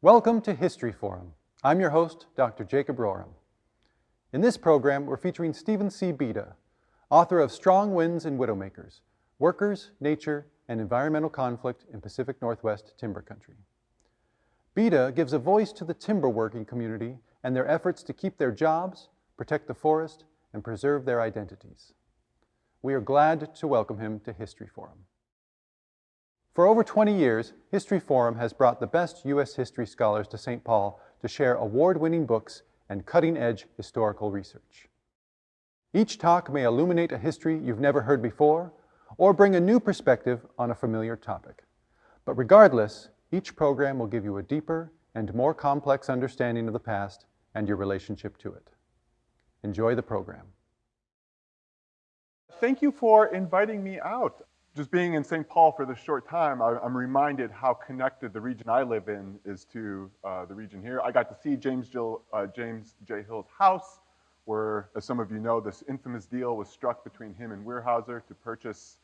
Welcome to History Forum. I'm your host, Dr. Jacob Roram. In this program, we're featuring Stephen C. Beda, author of Strong Winds and Widowmakers, Workers, Nature, and Environmental Conflict in Pacific Northwest Timber Country. Beda gives a voice to the timber working community and their efforts to keep their jobs, protect the forest, and preserve their identities. We are glad to welcome him to History Forum. For over 20 years, History Forum has brought the best U.S. history scholars to St. Paul to share award-winning books and cutting-edge historical research. Each talk may illuminate a history you've never heard before or bring a new perspective on a familiar topic. But regardless, each program will give you a deeper and more complex understanding of the past and your relationship to it. Enjoy the program. Thank you for inviting me out. Just being in St. Paul for this short time, I'm reminded how connected the region I live in is to the region here. I got to see James J. Hill's house, where, as some of you know, this infamous deal was struck between him and Weyerhaeuser to purchase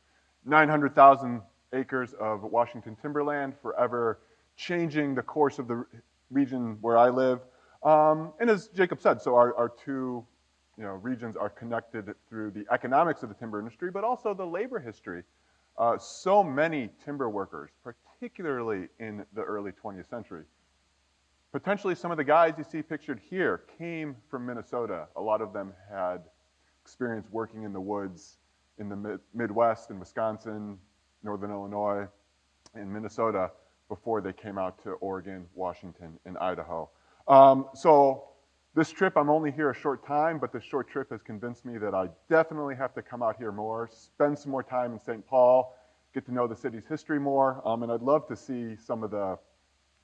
900,000 acres of Washington timberland, forever changing the course of the region where I live. And as Jacob said, so our two regions are connected through the economics of the timber industry, but also the labor history. So many timber workers, particularly in the early 20th century. Potentially some of the guys you see pictured here came from Minnesota. A lot of them had experience working in the woods in the Midwest, in Wisconsin, Northern Illinois, and Minnesota before they came out to Oregon, Washington, and Idaho. So this trip, I'm only here a short time, but this short trip has convinced me that I definitely have to come out here more, spend some more time in St. Paul, get to know the city's history more, and I'd love to see some of the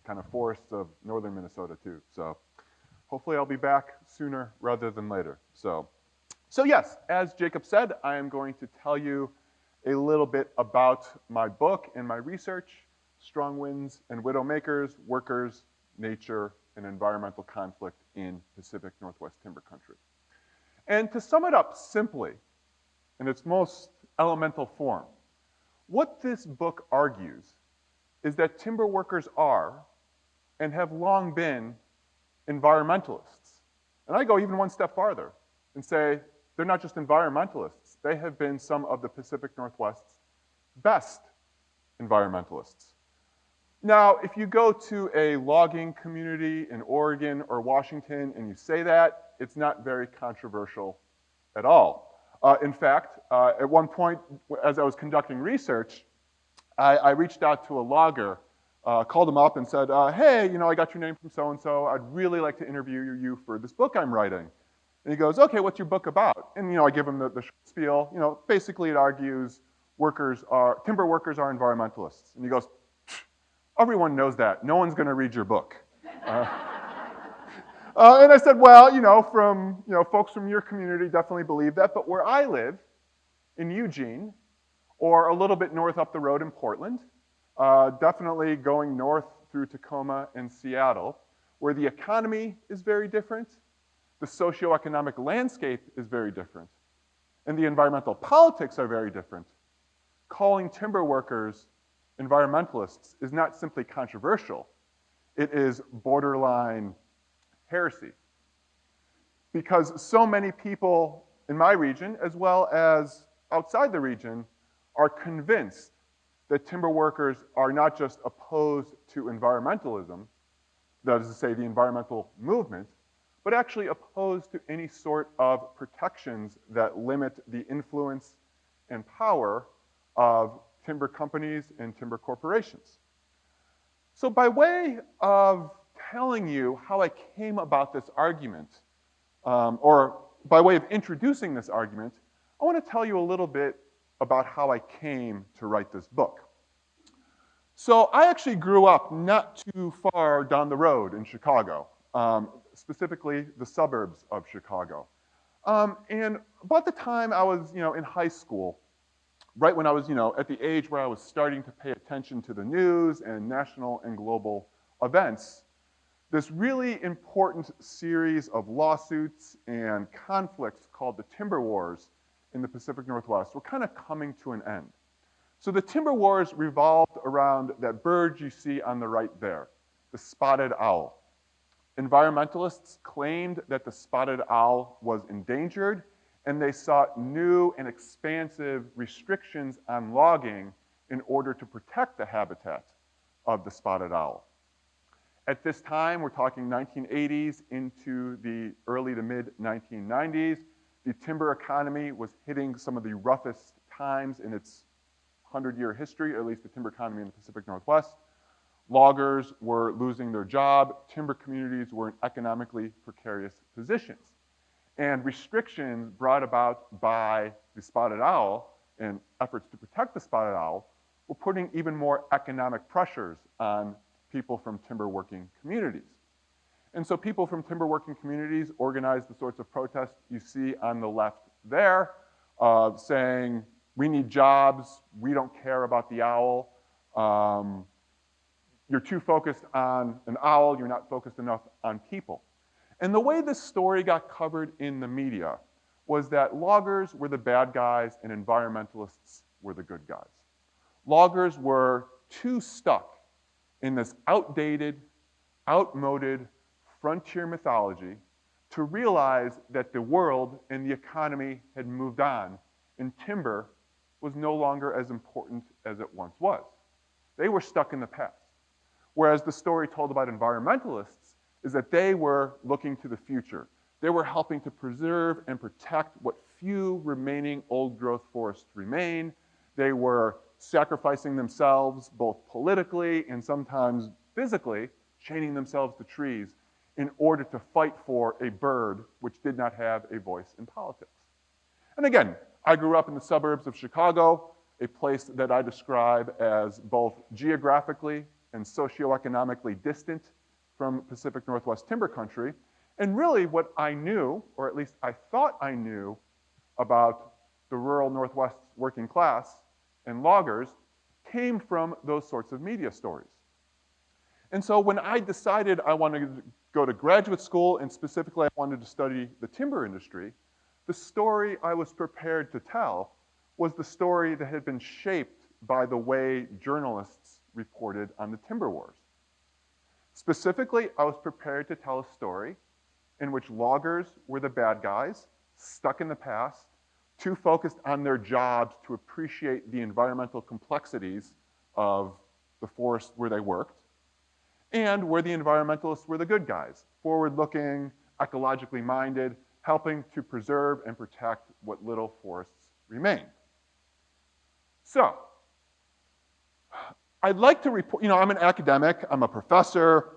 kind of forests of northern Minnesota too. So hopefully I'll be back sooner rather than later. So yes, as Jacob said, I am going to tell you a little bit about my book and my research, Strong Winds and Widowmakers, Workers, Nature, and Environmental Conflict in Pacific Northwest Timber Country. And to sum it up simply, in its most elemental form, what this book argues is that timber workers are and have long been environmentalists. And I go even one step farther and say they're not just environmentalists, they have been some of the Pacific Northwest's best environmentalists. Now, if you go to a logging community in Oregon or Washington and you say that, it's not very controversial at all. In fact, at one point, as I was conducting research, I reached out to a logger, called him up and said, hey, I got your name from so-and-so. I'd really like to interview you for this book I'm writing. And he goes, okay, what's your book about? And I give him the short spiel. Basically it argues timber workers are environmentalists. And he goes, everyone knows that. No one's going to read your book. And I said, well, folks from your community definitely believe that. But where I live, in Eugene, or a little bit north up the road in Portland, definitely going north through Tacoma and Seattle, where the economy is very different, the socioeconomic landscape is very different, and the environmental politics are very different, calling timber workers environmentalists is not simply controversial, it is borderline heresy. Because so many people in my region, as well as outside the region, are convinced that timber workers are not just opposed to environmentalism, that is to say the environmental movement, but actually opposed to any sort of protections that limit the influence and power of timber companies and timber corporations. So by way of telling you how I came about this argument, or by way of introducing this argument, I want to tell you a little bit about how I came to write this book. So I actually grew up not too far down the road in Chicago, specifically the suburbs of Chicago. And about the time I was, in high school, right when I was, at the age where I was starting to pay attention to the news and national and global events, this really important series of lawsuits and conflicts called the Timber Wars in the Pacific Northwest were kind of coming to an end. So the Timber Wars revolved around that bird you see on the right there. the spotted owl. Environmentalists claimed that the spotted owl was endangered, and they sought new and expansive restrictions on logging in order to protect the habitat of the spotted owl. At this time, we're talking 1980s into the early to mid 1990s, the timber economy was hitting some of the roughest times in its 100-year history, or at least the timber economy in the Pacific Northwest. Loggers were losing their job. Timber communities were in economically precarious positions. And restrictions brought about by the spotted owl and efforts to protect the spotted owl were putting even more economic pressures on people from timber working communities. And so people from timber working communities organized the sorts of protests you see on the left there, saying, we need jobs, we don't care about the owl. You're too focused on an owl, you're not focused enough on people. And the way this story got covered in the media was that loggers were the bad guys and environmentalists were the good guys. Loggers were too stuck in this outdated, outmoded frontier mythology to realize that the world and the economy had moved on and timber was no longer as important as it once was. They were stuck in the past. Whereas the story told about environmentalists is that they were looking to the future. They were helping to preserve and protect what few remaining old growth forests remain. They were sacrificing themselves both politically and sometimes physically, chaining themselves to trees in order to fight for a bird which did not have a voice in politics. And again, I grew up in the suburbs of Chicago, a place that I describe as both geographically and socioeconomically distant from Pacific Northwest timber country. And really what I knew, or at least I thought I knew, about the rural Northwest working class and loggers came from those sorts of media stories. And so when I decided I wanted to go to graduate school, and specifically I wanted to study the timber industry, the story I was prepared to tell was the story that had been shaped by the way journalists reported on the timber wars. Specifically, I was prepared to tell a story in which loggers were the bad guys, stuck in the past, too focused on their jobs to appreciate the environmental complexities of the forest where they worked, and where the environmentalists were the good guys, forward-looking, ecologically minded, helping to preserve and protect what little forests remained. So, I'd like to report, I'm an academic, I'm a professor,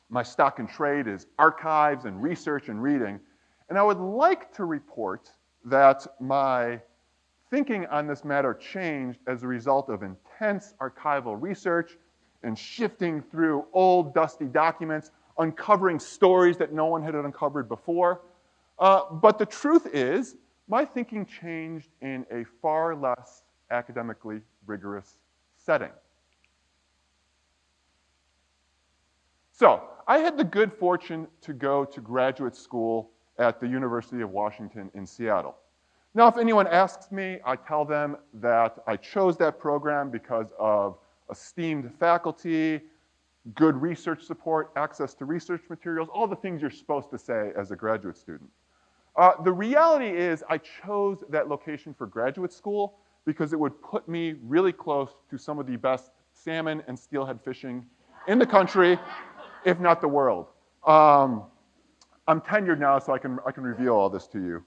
my stock and trade is archives and research and reading, and I would like to report that my thinking on this matter changed as a result of intense archival research and shifting through old, dusty documents, uncovering stories that no one had uncovered before. But the truth is, my thinking changed in a far less academically rigorous setting. So, I had the good fortune to go to graduate school at the University of Washington in Seattle. Now, if anyone asks me, I tell them that I chose that program because of esteemed faculty, good research support, access to research materials, all the things you're supposed to say as a graduate student. The reality is I chose that location for graduate school because it would put me really close to some of the best salmon and steelhead fishing in the country, if not the world. I'm tenured now, so I can reveal all this to you.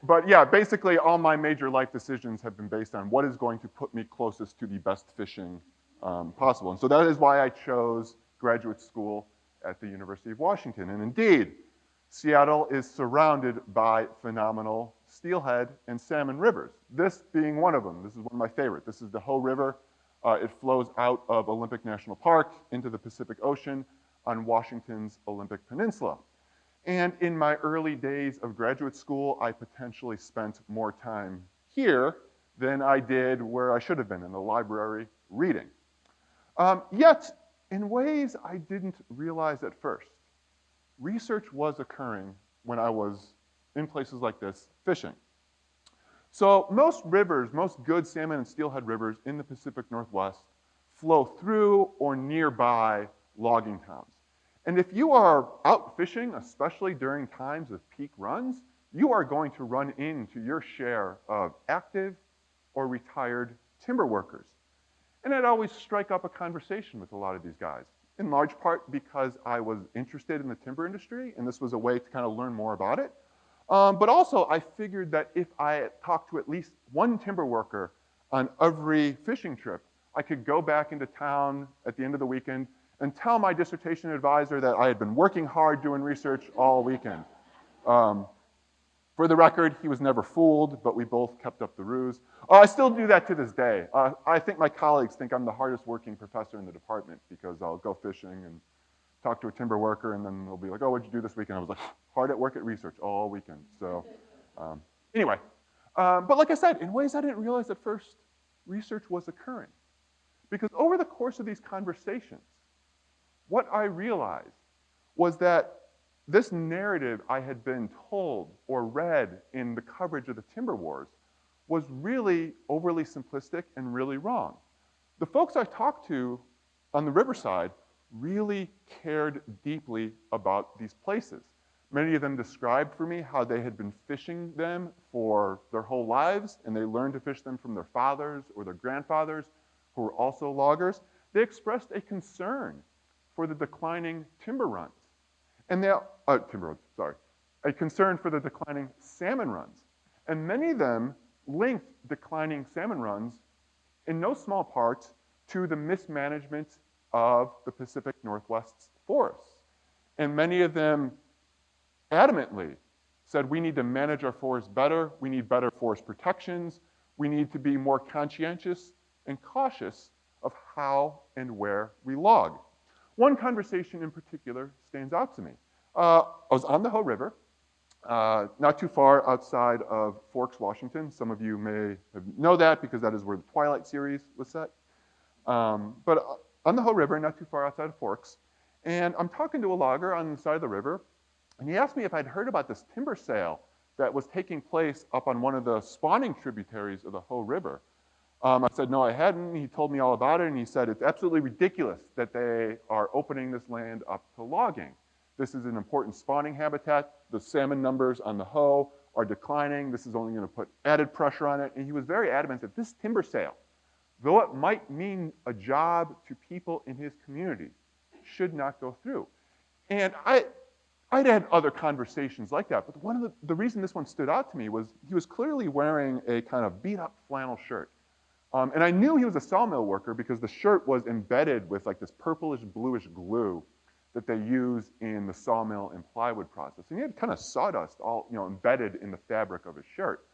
But yeah, basically all my major life decisions have been based on what is going to put me closest to the best fishing possible. And so that is why I chose graduate school at the University of Washington. And indeed, Seattle is surrounded by phenomenal steelhead and salmon rivers. This being one of them. This is one of my favorite. This is the Hoh River. It flows out of Olympic National Park into the Pacific Ocean on Washington's Olympic Peninsula. And in my early days of graduate school, I potentially spent more time here than I did where I should have been, in the library reading. Yet, in ways I didn't realize at first, research was occurring when I was in places like this fishing. So most rivers, most good salmon and steelhead rivers in the Pacific Northwest flow through or nearby logging towns. And if you are out fishing, especially during times of peak runs, you are going to run into your share of active or retired timber workers. And I'd always strike up a conversation with a lot of these guys, in large part because I was interested in the timber industry, and this was a way to kind of learn more about it. But also, I figured that if I talked to at least one timber worker on every fishing trip, I could go back into town at the end of the weekend and tell my dissertation advisor that I had been working hard doing research all weekend. For the record, he was never fooled, but we both kept up the ruse. I still do that to this day. I think my colleagues think I'm the hardest working professor in the department because I'll go fishing and talk to a timber worker, and then they'll be like, oh, what'd you do this weekend? I was like, hard at work at research all weekend. So anyway, but like I said, in ways I didn't realize at first, research was occurring. Because over the course of these conversations, what I realized was that this narrative I had been told or read in the coverage of the timber wars was really overly simplistic and really wrong. The folks I talked to on the riverside really cared deeply about these places. Many of them described for me how they had been fishing them for their whole lives, and they learned to fish them from their fathers or their grandfathers, who were also loggers. They expressed a concern for the declining timber runs. And a concern for the declining salmon runs. And many of them linked declining salmon runs in no small part to the mismanagement of the Pacific Northwest's forests. And many of them adamantly said, we need to manage our forests better, we need better forest protections, we need to be more conscientious and cautious of how and where we log. One conversation in particular stands out to me. I was on the Hoh River, not too far outside of Forks, Washington. Some of you may know that because that is where the Twilight series was set. But on the Hoh River, not too far outside of Forks, and I'm talking to a logger on the side of the river, and he asked me if I'd heard about this timber sale that was taking place up on one of the spawning tributaries of the Hoh River. I said, no, I hadn't. He told me all about it, and he said, it's absolutely ridiculous that they are opening this land up to logging. This is an important spawning habitat. The salmon numbers on the Hoh are declining. This is only going to put added pressure on it. And he was very adamant that this timber sale, though it might mean a job to people in his community, should not go through. And I'd had other conversations like that, but one of the reason this one stood out to me was he was clearly wearing a kind of beat-up flannel shirt. And I knew he was a sawmill worker because the shirt was embedded with like this purplish bluish glue that they use in the sawmill and plywood process. And he had kind of sawdust all embedded in the fabric of his shirt.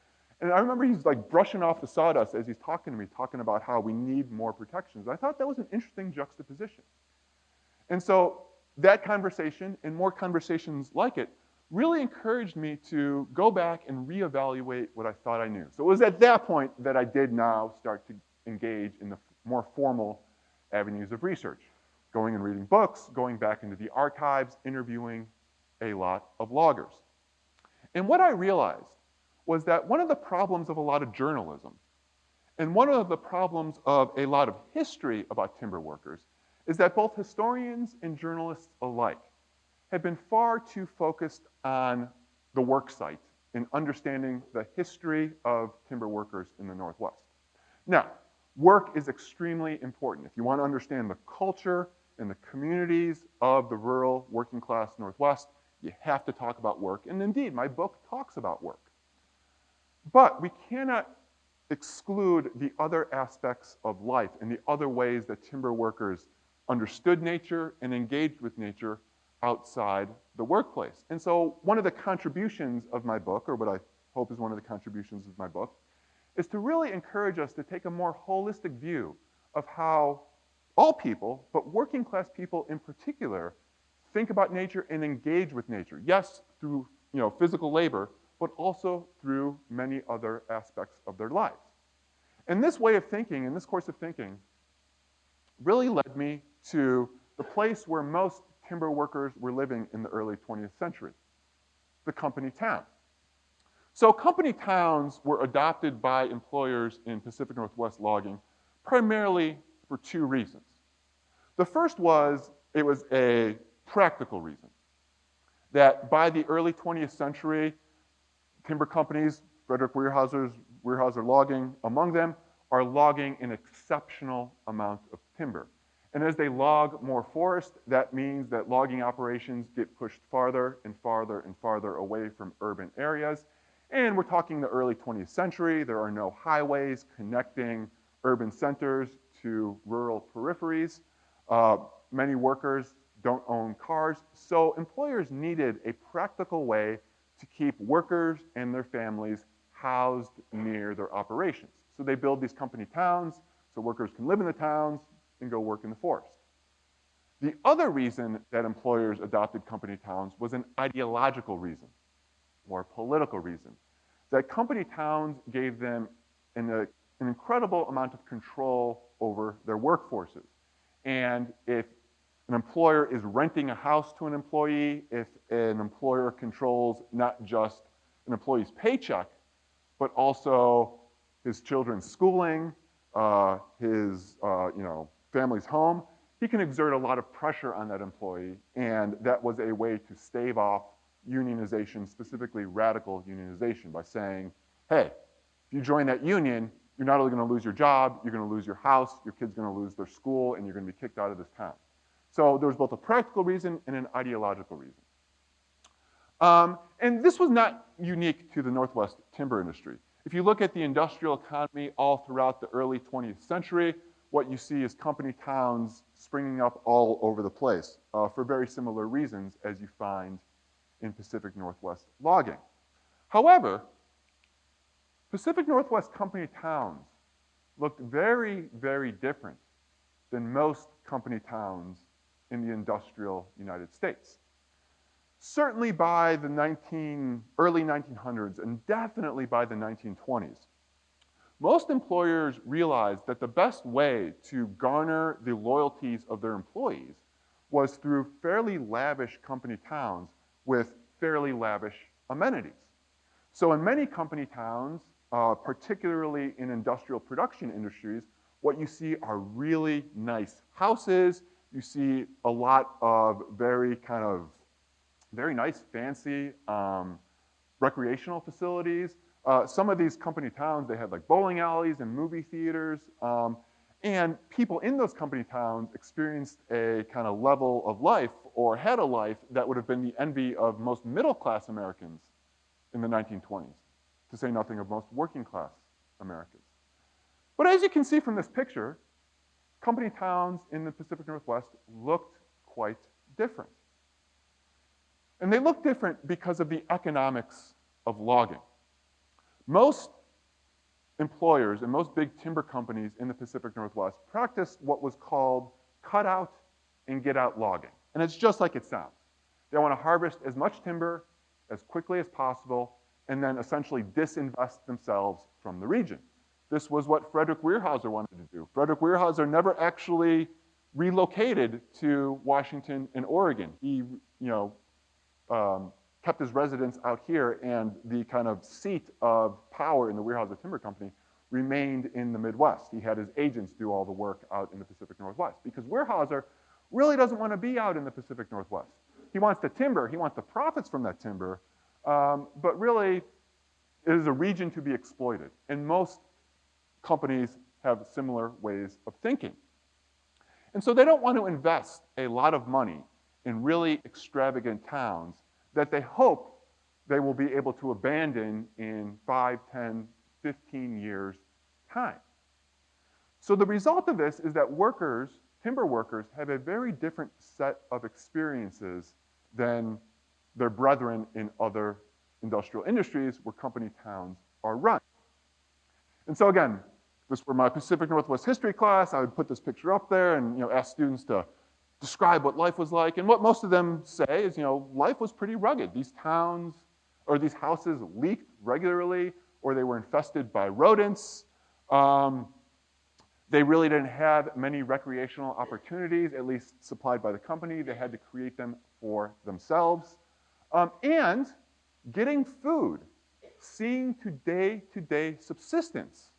And I remember he's like brushing off the sawdust as he's talking to me, talking about how we need more protections. I thought that was an interesting juxtaposition. And so that conversation and more conversations like it really encouraged me to go back and reevaluate what I thought I knew. So it was at that point that I did now start to engage in the more formal avenues of research, going and reading books, going back into the archives, interviewing a lot of loggers. And what I realized was that one of the problems of a lot of journalism and one of the problems of a lot of history about timber workers is that both historians and journalists alike have been far too focused on the work site in understanding the history of timber workers in the Northwest. Now, work is extremely important. If you want to understand the culture and the communities of the rural working class Northwest, you have to talk about work. And indeed, my book talks about work. But we cannot exclude the other aspects of life and the other ways that timber workers understood nature and engaged with nature outside the workplace. And so one of the contributions of my book, or what I hope is one of the contributions of my book, is to really encourage us to take a more holistic view of how all people, but working class people in particular, think about nature and engage with nature. Yes, through physical labor, but also through many other aspects of their lives. And this way of thinking, and this course of thinking, really led me to the place where most timber workers were living in the early 20th century, the company town. So company towns were adopted by employers in Pacific Northwest logging primarily for two reasons. The first was It was a practical reason. That by the early 20th century, timber companies, Frederick Weyerhaeuser Logging among them, are logging an exceptional amount of timber. And as they log more forest, that means that logging operations get pushed farther and farther and farther away from urban areas. And we're talking the early 20th century. There are no highways connecting urban centers to rural peripheries. Many workers don't own cars. So employers needed a practical way to keep workers and their families housed near their operations. So they build these company towns so workers can live in the towns and go work in the forest. The other reason that employers adopted company towns was an ideological reason, or a political reason. That company towns gave them an incredible amount of control over their workforces. And if an employer is renting a house to an employee, if an employer controls not just an employee's paycheck, but also his children's schooling, his family's home, he can exert a lot of pressure on that employee, and that was a way to stave off unionization, specifically radical unionization, by saying, hey, if you join that union, you're not only going to lose your job, you're going to lose your house, your kid's going to lose their school, and you're going to be kicked out of this town. So there was both a practical reason and an ideological reason. And this was not unique to the Northwest timber industry. If you look at the industrial economy all throughout the early 20th century, what you see is company towns springing up all over the place for very similar reasons as you find in Pacific Northwest logging. However, Pacific Northwest company towns looked very, very different than most company towns in the industrial United States. Certainly by the early 1900s and definitely by the 1920s, most employers realized that the best way to garner the loyalties of their employees was through fairly lavish company towns with fairly lavish amenities. So in many company towns, particularly in industrial production industries, what you see are really nice houses. You see a lot of very nice, fancy recreational facilities. Some of these company towns, they had like bowling alleys and movie theaters. And people in those company towns experienced a kind of level of life or had a life that would have been the envy of most middle-class Americans in the 1920s, to say nothing of most working-class Americans. But as you can see from this picture, company towns in the Pacific Northwest looked quite different. And they looked different because of the economics of logging. Most employers and most big timber companies in the Pacific Northwest practiced what was called cut out and get out logging. And it's just like it sounds. They want to harvest as much timber as quickly as possible and then essentially disinvest themselves from the region. This was what Frederick Weyerhaeuser wanted to do. Frederick Weyerhaeuser never actually relocated to Washington and Oregon. He, kept his residence out here, and the kind of seat of power in the Weyerhaeuser Timber Company remained in the Midwest. He had his agents do all the work out in the Pacific Northwest because Weyerhaeuser really doesn't want to be out in the Pacific Northwest. He wants the timber, he wants the profits from that timber, but really it is a region to be exploited. And most companies have similar ways of thinking. And so they don't want to invest a lot of money in really extravagant towns that they hope they will be able to abandon in 5, 10, 15 years' time. So the result of this is that timber workers, have a very different set of experiences than their brethren in other industrial industries where company towns are run. And so again, if this were my Pacific Northwest history class, I would put this picture up there and ask students to describe what life was like. And what most of them say is, life was pretty rugged. These towns or these houses leaked regularly, or they were infested by rodents. They really didn't have many recreational opportunities, at least supplied by the company. They had to create them for themselves. And getting food, seeing to day subsistence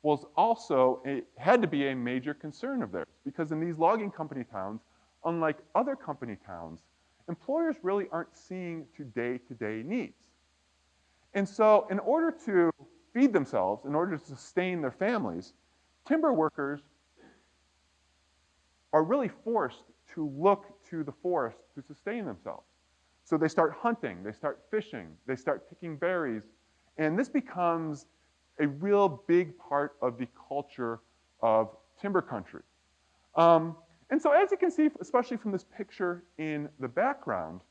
was also had to be a major concern of theirs, because in these logging company towns, unlike other company towns, employers really aren't seeing to day-to-day needs. And so in order to feed themselves, in order to sustain their families, timber workers are really forced to look to the forest to sustain themselves. So they start hunting, they start fishing, they start picking berries, and this becomes a real big part of the culture of timber country. And so as you can see, especially from this picture in the background,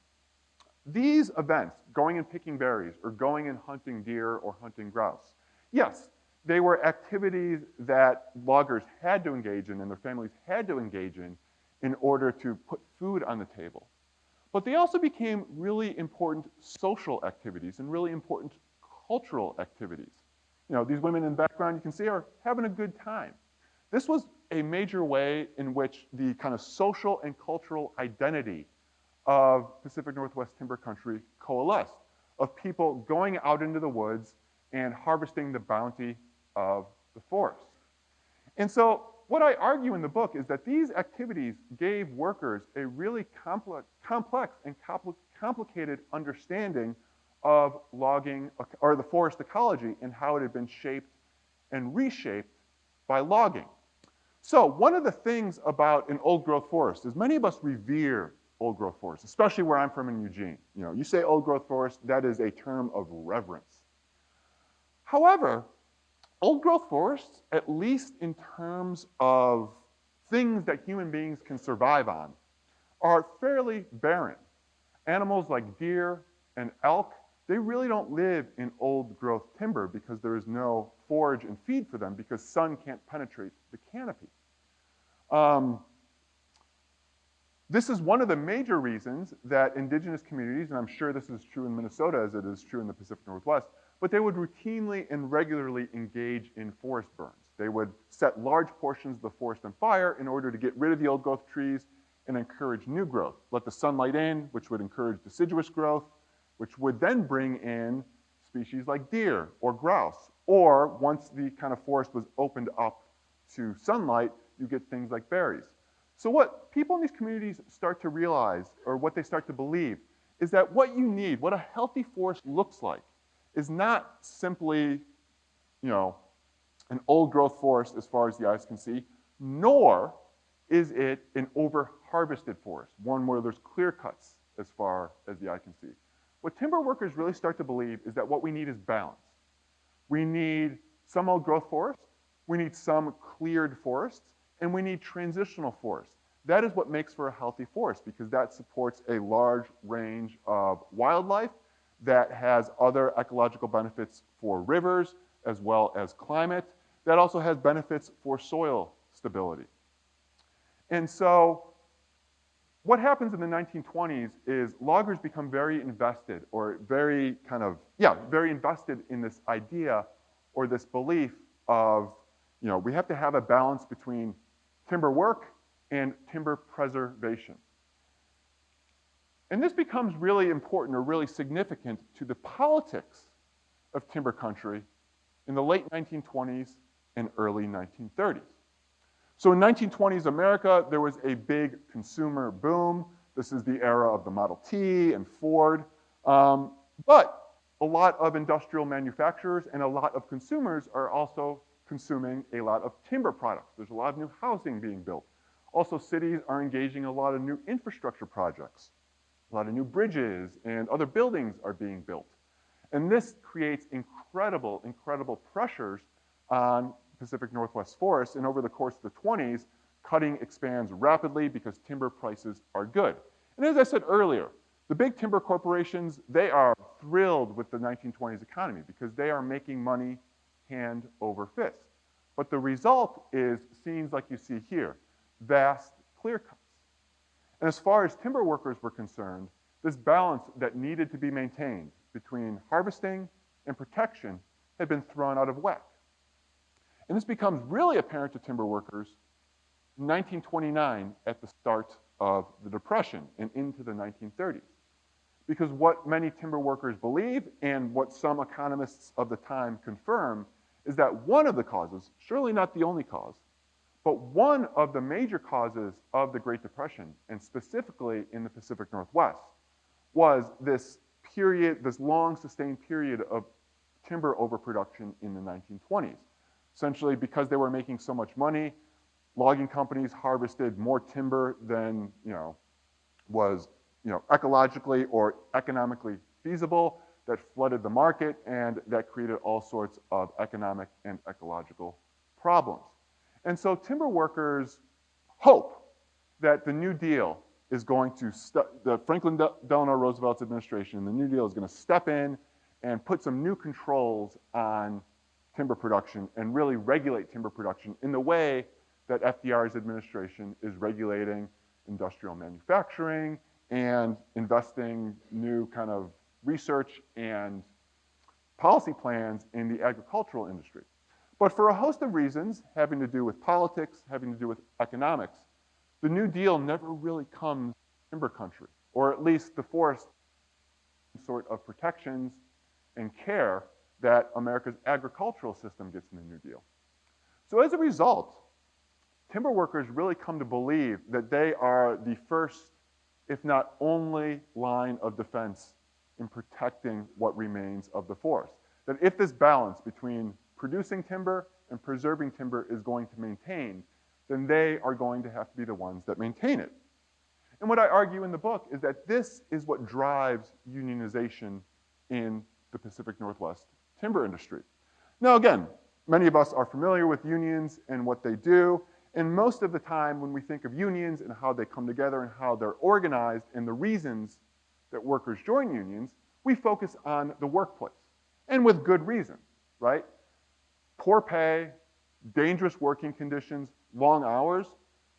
these events, going and picking berries or going and hunting deer or hunting grouse, yes, they were activities that loggers had to engage in and their families had to engage in order to put food on the table. But they also became really important social activities and really important cultural activities. You know, these women in the background you can see are having a good time. This was a major way in which the kind of social and cultural identity of Pacific Northwest timber country coalesced, of people going out into the woods and harvesting the bounty of the forest. And so what I argue in the book is that these activities gave workers a really complex and complicated understanding of logging, or the forest ecology, and how it had been shaped and reshaped by logging. So one of the things about an old-growth forest is many of us revere old-growth forests, especially where I'm from in Eugene. You know, you say old-growth forest, that is a term of reverence. However, old-growth forests, at least in terms of things that human beings can survive on, are fairly barren. Animals like deer and elk, they really don't live in old-growth timber because there is no forage and feed for them because sun can't penetrate the canopy. This is one of the major reasons that indigenous communities, and I'm sure this is true in Minnesota as it is true in the Pacific Northwest, but they would routinely and regularly engage in forest burns. They would set large portions of the forest on fire in order to get rid of the old growth trees and encourage new growth. Let the sunlight in, which would encourage deciduous growth, which would then bring in species like deer or grouse. Or once the kind of forest was opened up to sunlight, you get things like berries. So what people in these communities start to realize, or what they start to believe, is that what you need, what a healthy forest looks like, is not simply, you know, an old-growth forest as far as the eyes can see, nor is it an over-harvested forest, one where there's clear cuts as far as the eye can see. What timber workers really start to believe is that what we need is balance. We need some old-growth forests, we need some cleared forests, and we need transitional forests. That is what makes for a healthy forest because that supports a large range of wildlife that has other ecological benefits for rivers as well as climate. That also has benefits for soil stability. And so what happens in the 1920s is loggers become very invested or very very invested in this idea or this belief of, you know, we have to have a balance between timber work and timber preservation. And this becomes really important or really significant to the politics of timber country in the late 1920s and early 1930s. So in 1920s America, there was a big consumer boom. This is the era of the Model T and Ford. But a lot of industrial manufacturers and a lot of consumers are also consuming a lot of timber products. There's a lot of new housing being built. Also, cities are engaging in a lot of new infrastructure projects. A lot of new bridges and other buildings are being built. And this creates incredible, incredible pressures on Pacific Northwest forests. And over the course of the 20s, cutting expands rapidly because timber prices are good. And as I said earlier, the big timber corporations, they are thrilled with the 1920s economy because they are making money hand over fist. But the result is scenes like you see here, vast clear cuts. And as far as timber workers were concerned, this balance that needed to be maintained between harvesting and protection had been thrown out of whack. And this becomes really apparent to timber workers in 1929 at the start of the Depression and into the 1930s. Because what many timber workers believe and what some economists of the time confirm is that one of the causes, surely not the only cause, But one of the major causes of the Great Depression, and specifically in the Pacific Northwest, was this period, this long sustained period of timber overproduction in the 1920s. Essentially, because they were making so much money, logging companies harvested more timber than was ecologically or economically feasible. That flooded the market, and that created all sorts of economic and ecological problems. And so timber workers hope that the New Deal is going to, the Franklin Delano Roosevelt's administration, the New Deal is going to step in and put some new controls on timber production and really regulate timber production in the way that FDR's administration is regulating industrial manufacturing and investing new kind of research and policy plans in the agricultural industry. But for a host of reasons, having to do with politics, having to do with economics, the New Deal never really comes to timber country, or at least the forest sort of protections and care that America's agricultural system gets in the New Deal. So as a result, timber workers really come to believe that they are the first, if not only, line of defense in protecting what remains of the forest. That if this balance between producing timber and preserving timber is going to maintain, then they are going to have to be the ones that maintain it. And what I argue in the book is that this is what drives unionization in the Pacific Northwest timber industry. Now again, many of us are familiar with unions and what they do, and most of the time when we think of unions and how they come together and how they're organized and the reasons that workers join unions, we focus on the workplace, and with good reason, right? Poor pay, dangerous working conditions, long hours,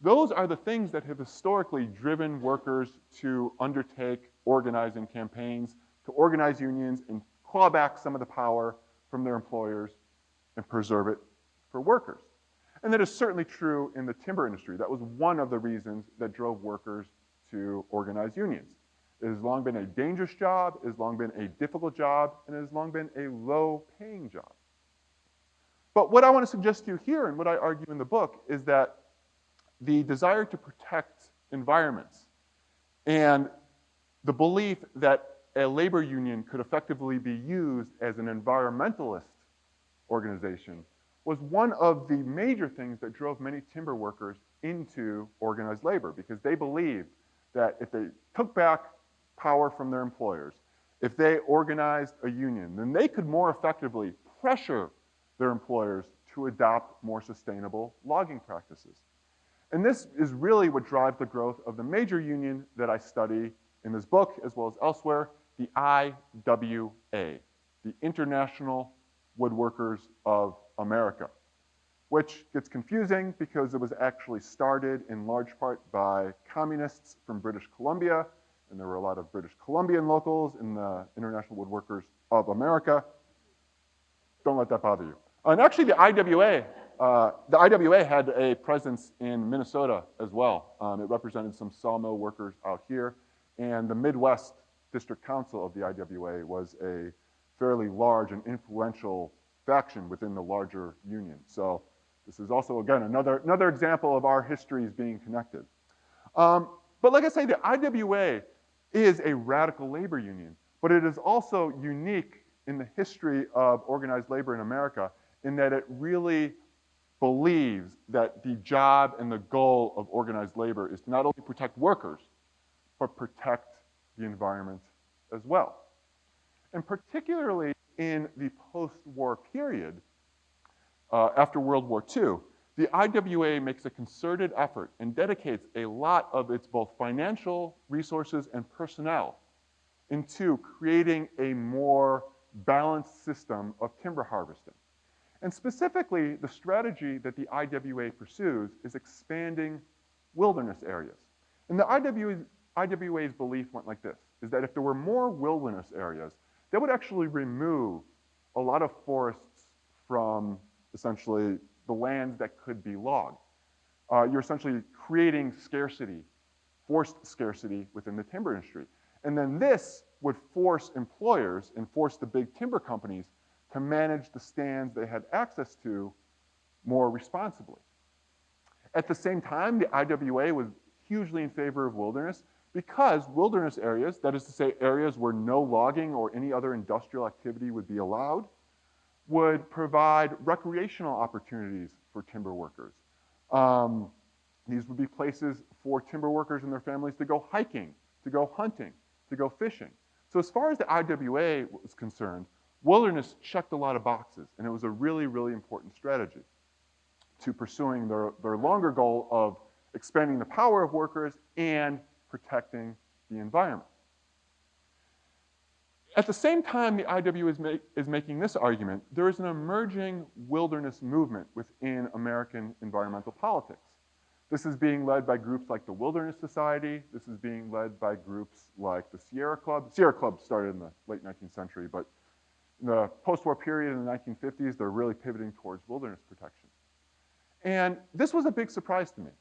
those are the things that have historically driven workers to undertake organizing campaigns, to organize unions and claw back some of the power from their employers and preserve it for workers. And that is certainly true in the timber industry. That was one of the reasons that drove workers to organize unions. It has long been a dangerous job, it has long been a difficult job, and it has long been a low-paying job. But what I want to suggest to you here, and what I argue in the book, is that the desire to protect environments and the belief that a labor union could effectively be used as an environmentalist organization was one of the major things that drove many timber workers into organized labor, because they believed that if they took back power from their employers, if they organized a union, then they could more effectively pressure their employers to adopt more sustainable logging practices. And this is really what drives the growth of the major union that I study in this book, as well as elsewhere, the IWA, the International Woodworkers of America, which gets confusing because it was actually started in large part by communists from British Columbia, and there were a lot of British Columbian locals in the International Woodworkers of America. Don't let that bother you. And actually the IWA had a presence in Minnesota as well. It represented some sawmill workers out here, and the Midwest District Council of the IWA was a fairly large and influential faction within the larger union. So this is also, again, another example of our histories being connected. But like I say, the IWA is a radical labor union, but it is also unique in the history of organized labor in America in that it really believes that the job and the goal of organized labor is to not only protect workers, but protect the environment as well. And particularly in the post-war period, after World War II, the IWA makes a concerted effort and dedicates a lot of its both financial resources and personnel into creating a more balanced system of timber harvesting. And specifically, the strategy that the IWA pursues is expanding wilderness areas. And the IWA's belief went like this, is that if there were more wilderness areas, that would actually remove a lot of forests from essentially the lands that could be logged. You're essentially creating scarcity, forced scarcity within the timber industry. And then this would force employers and force the big timber companies to manage the stands they had access to more responsibly. At the same time, the IWA was hugely in favor of wilderness because wilderness areas, that is to say areas where no logging or any other industrial activity would be allowed, would provide recreational opportunities for timber workers. These would be places for timber workers and their families to go hiking, to go hunting, to go fishing. So as far as the IWA was concerned, wilderness checked a lot of boxes, and it was a really, really important strategy to pursuing their longer goal of expanding the power of workers and protecting the environment. At the same time the IWA is making this argument, there is an emerging wilderness movement within American environmental politics. This is being led by groups like the Wilderness Society. This is being led by groups like the Sierra Club. Sierra Club started in the late 19th century, but in the post-war period in the 1950s, they're really pivoting towards wilderness protection. And this was a big surprise to me,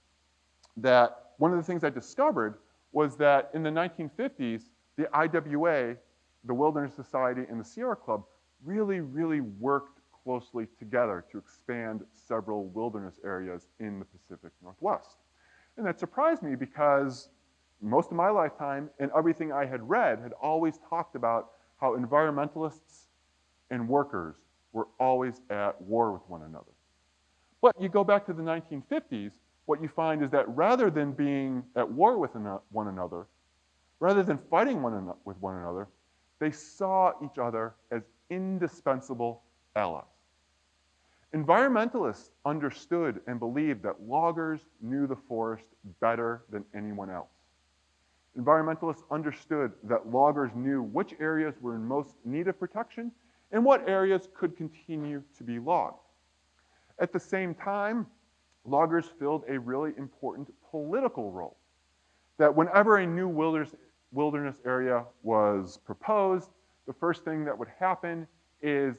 that one of the things I discovered was that in the 1950s, the IWA, the Wilderness Society, and the Sierra Club really, really worked closely together to expand several wilderness areas in the Pacific Northwest. And that surprised me because most of my lifetime and everything I had read had always talked about how environmentalists and workers were always at war with one another. But you go back to the 1950s, what you find is that rather than being at war with one another, rather than fighting with one another, they saw each other as indispensable allies. Environmentalists understood and believed that loggers knew the forest better than anyone else. Environmentalists understood that loggers knew which areas were in most need of protection and what areas could continue to be logged. At the same time, loggers filled a really important political role. That whenever a new wilderness area was proposed, the first thing that would happen is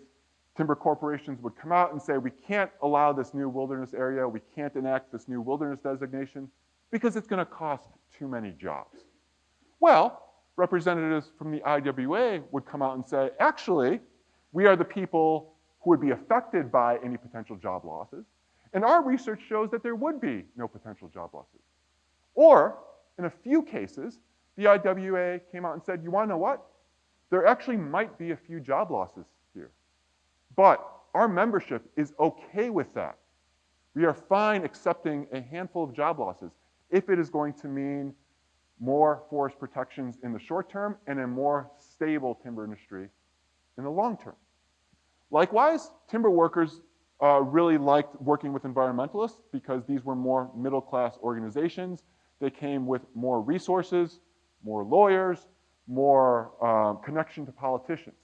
timber corporations would come out and say, we can't allow this new wilderness area, we can't enact this new wilderness designation because it's going to cost too many jobs. Well, representatives from the IWA would come out and say, actually, we are the people who would be affected by any potential job losses, and our research shows that there would be no potential job losses. Or, in a few cases, the IWA came out and said, you want to know what? There actually might be a few job losses here. But our membership is okay with that. We are fine accepting a handful of job losses if it is going to mean more forest protections in the short term and a more stable timber industry in the long term. Likewise, timber workers really liked working with environmentalists because these were more middle-class organizations. They came with more resources, more lawyers, more connection to politicians.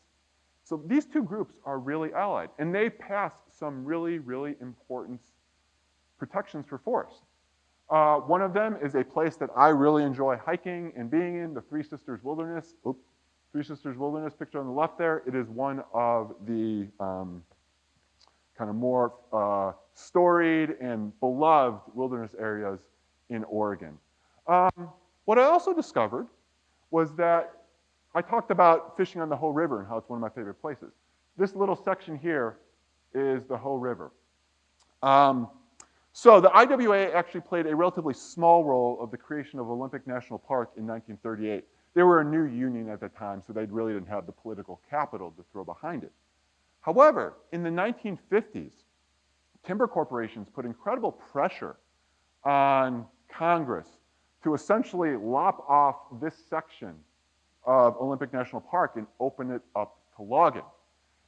So these two groups are really allied, and they pass some really, really important protections for forests. One of them is a place that I really enjoy hiking and being in, the Three Sisters Wilderness. Oops, Three Sisters Wilderness picture on the left there. It is one of the kind of more storied and beloved wilderness areas in Oregon. What I also discovered was that I talked about fishing on the Hoh River and how it's one of my favorite places. This little section here is the Hoh River. So the IWA actually played a relatively small role of the creation of Olympic National Park in 1938. They were a new union at the time, so they really didn't have the political capital to throw behind it. However, in the 1950s, timber corporations put incredible pressure on Congress to essentially lop off this section of Olympic National Park and open it up to logging.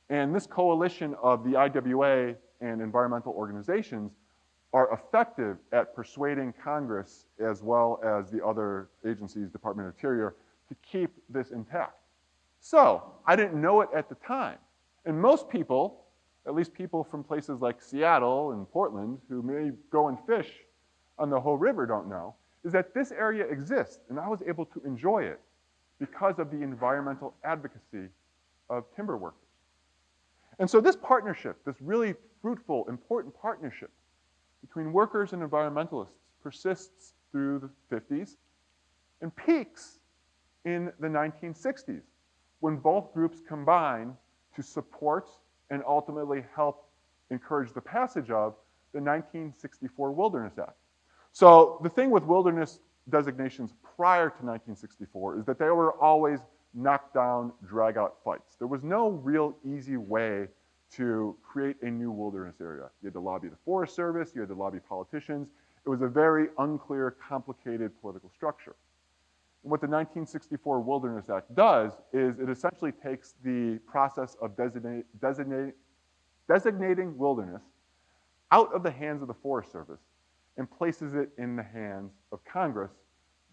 And this coalition of the IWA and environmental organizations are effective at persuading Congress, as well as the other agencies, Department of Interior, to keep this intact. So I didn't know it at the time. And most people, at least people from places like Seattle and Portland, who may go and fish on the Hoh River don't know, is that this area exists, and I was able to enjoy it because of the environmental advocacy of timber workers. And so this partnership, this really fruitful, important partnership between workers and environmentalists persists through the 50s and peaks in the 1960s, when both groups combine to support and ultimately help encourage the passage of the 1964 Wilderness Act. So the thing with wilderness designations prior to 1964 is that they were always knockdown, drag-out fights. There was no real easy way to create a new wilderness area. You had to lobby the Forest Service, you had to lobby politicians. It was a very unclear, complicated political structure. And what the 1964 Wilderness Act does is it essentially takes the process of designating wilderness out of the hands of the Forest Service and places it in the hands of Congress,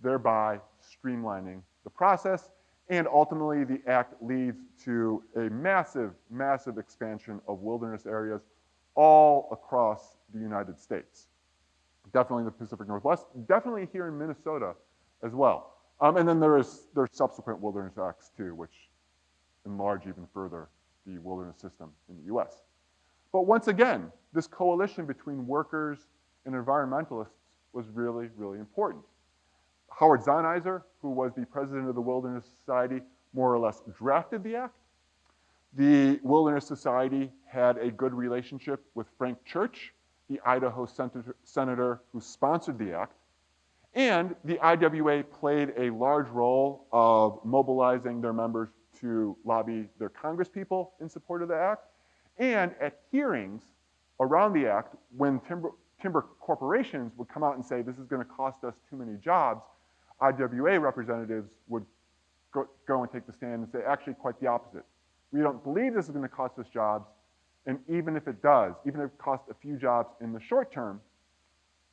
thereby streamlining the process. And ultimately, the act leads to a massive, massive expansion of wilderness areas all across the United States. Definitely the Pacific Northwest, definitely here in Minnesota as well. And then there's subsequent wilderness acts too, which enlarge even further the wilderness system in the US. But once again, this coalition between workers and environmentalists was really, really important. Howard Zahniser, who was the president of the Wilderness Society, more or less drafted the act. The Wilderness Society had a good relationship with Frank Church, the Idaho senator who sponsored the act. And the IWA played a large role of mobilizing their members to lobby their congresspeople in support of the act. And at hearings around the act, when timber corporations would come out and say, this is going to cost us too many jobs, IWA representatives would go and take the stand and say, actually, quite the opposite. We don't believe this is going to cost us jobs, and even if it does, even if it costs a few jobs in the short term,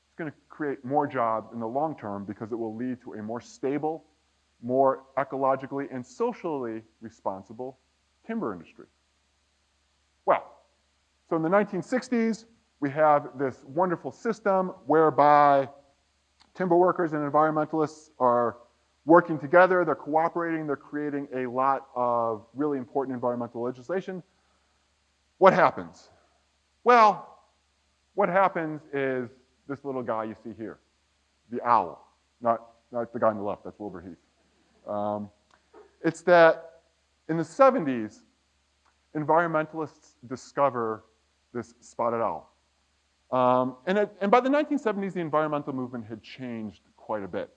it's going to create more jobs in the long term because it will lead to a more stable, more ecologically and socially responsible timber industry. Well, so in the 1960s, we have this wonderful system whereby timber workers and environmentalists are working together, they're cooperating, they're creating a lot of really important environmental legislation. What happens? Well, what happens is this little guy you see here, the owl, not the guy on the left, that's Wilbur Heath. It's that in the 70s, environmentalists discover this spotted owl. And by the 1970s, the environmental movement had changed quite a bit.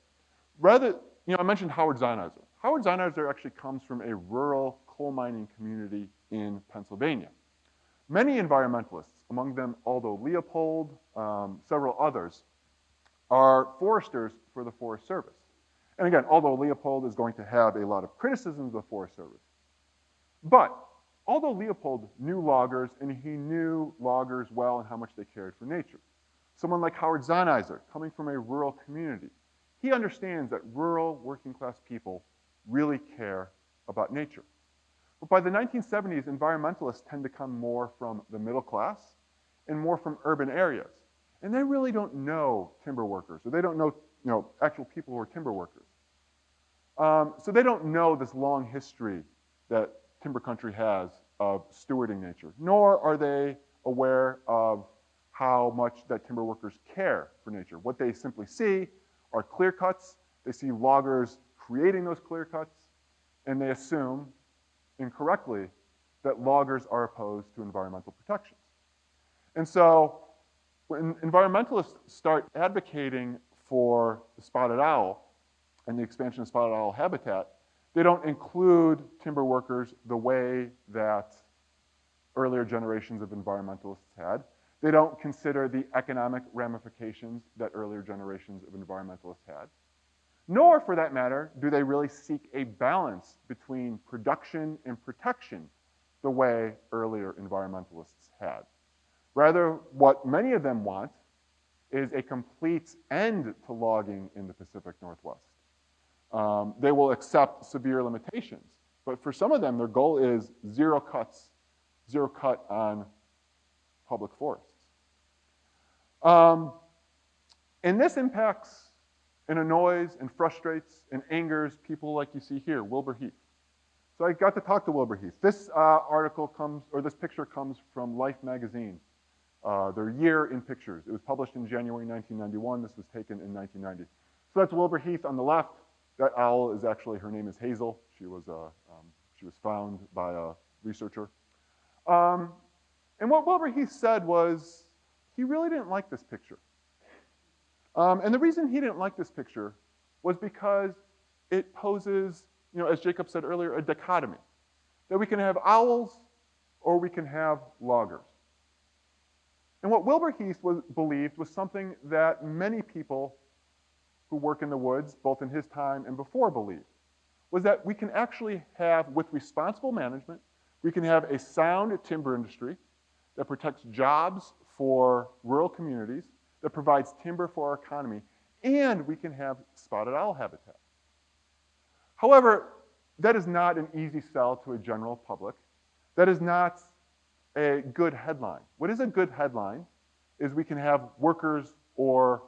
I mentioned Howard Zahniser. Howard Zahniser actually comes from a rural coal mining community in Pennsylvania. Many environmentalists, among them Aldo Leopold, several others, are foresters for the Forest Service. And again, Aldo Leopold is going to have a lot of criticisms of the Forest Service. But Aldo Leopold knew loggers, and he knew loggers well and how much they cared for nature. Someone like Howard Zahniser, coming from a rural community, he understands that rural working class people really care about nature. But by the 1970s, environmentalists tend to come more from the middle class and more from urban areas. And they really don't know timber workers, or they don't know, actual people who are timber workers. So they don't know this long history that timber country has of stewarding nature, nor are they aware of how much that timber workers care for nature. What they simply see are clear cuts. They see loggers creating those clear cuts, and they assume incorrectly that loggers are opposed to environmental protections. And so when environmentalists start advocating for the spotted owl and the expansion of spotted owl habitat, they don't include timber workers the way that earlier generations of environmentalists had. They don't consider the economic ramifications that earlier generations of environmentalists had. Nor, for that matter, do they really seek a balance between production and protection the way earlier environmentalists had. Rather, what many of them want is a complete end to logging in the Pacific Northwest. They will accept severe limitations, but for some of them, their goal is zero cut on public forests. And this impacts and annoys and frustrates and angers people like you see here, Wilbur Heath. So I got to talk to Wilbur Heath. This this picture comes from Life magazine, their year in pictures. It was published in January 1991. This was taken in 1990. So that's Wilbur Heath on the left. That owl is actually, her name is Hazel. She was found by a researcher. And what Wilbur Heath said was, he really didn't like this picture. And the reason he didn't like this picture was because it poses, as Jacob said earlier, a dichotomy. That we can have owls or we can have loggers. And what Wilbur Heath believed was something that many people who work in the woods, both in his time and before, believed, was that we can actually have, with responsible management, we can have a sound timber industry that protects jobs for rural communities, that provides timber for our economy, and we can have spotted owl habitat. However, that is not an easy sell to a general public. That is not a good headline. What is a good headline is we can have workers or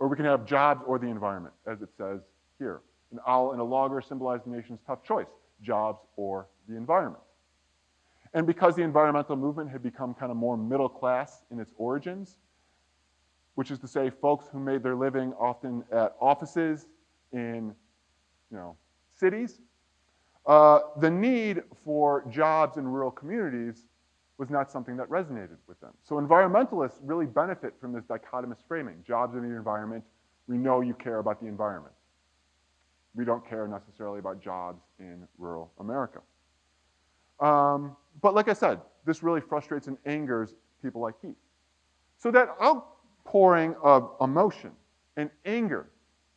we can have jobs or the environment, as it says here. An owl and a logger symbolize the nation's tough choice, jobs or the environment. And because the environmental movement had become kind of more middle class in its origins, which is to say folks who made their living often at offices in cities, the need for jobs in rural communities was not something that resonated with them. So environmentalists really benefit from this dichotomous framing. Jobs in the environment, we know you care about the environment. We don't care necessarily about jobs in rural America. But like I said, this really frustrates and angers people like Heath. So that outpouring of emotion and anger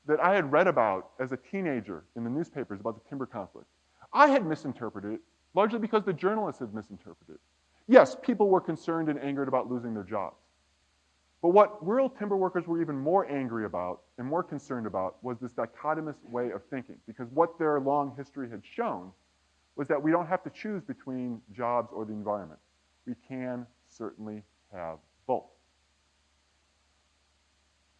that I had read about as a teenager in the newspapers about the timber conflict, I had misinterpreted it, largely because the journalists had misinterpreted it. Yes, people were concerned and angered about losing their jobs. But what rural timber workers were even more angry about and more concerned about was this dichotomous way of thinking, because what their long history had shown was that we don't have to choose between jobs or the environment. We can certainly have both.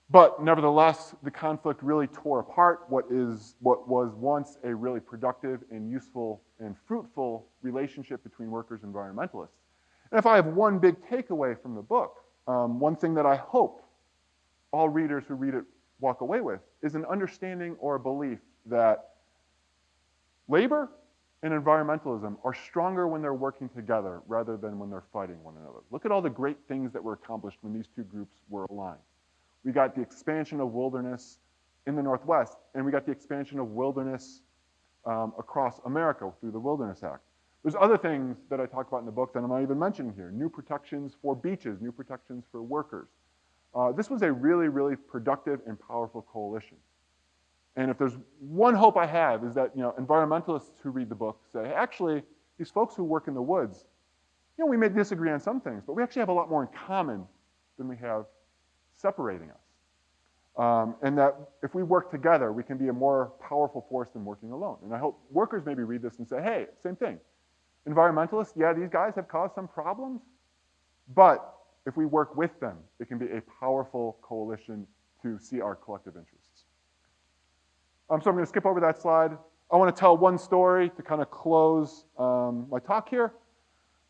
But nevertheless, the conflict really tore apart what was once a really productive and useful and fruitful relationship between workers and environmentalists. And if I have one big takeaway from the book, one thing that I hope all readers who read it walk away with is an understanding or a belief that labor and environmentalism are stronger when they're working together rather than when they're fighting one another. Look at all the great things that were accomplished when these two groups were aligned. We got the expansion of wilderness in the Northwest, and we got the expansion of wilderness across America through the Wilderness Act. There's other things that I talk about in the book that I'm not even mentioning here. New protections for beaches, new protections for workers. This was a really, really productive and powerful coalition. And if there's one hope I have is that environmentalists who read the book say, actually, these folks who work in the woods, we may disagree on some things, but we actually have a lot more in common than we have separating us. And that if we work together, we can be a more powerful force than working alone. And I hope workers maybe read this and say, hey, same thing. Environmentalists, yeah, these guys have caused some problems, but if we work with them, it can be a powerful coalition to see our collective interests. So I'm going to skip over that slide. I want to tell one story to kind of close my talk here.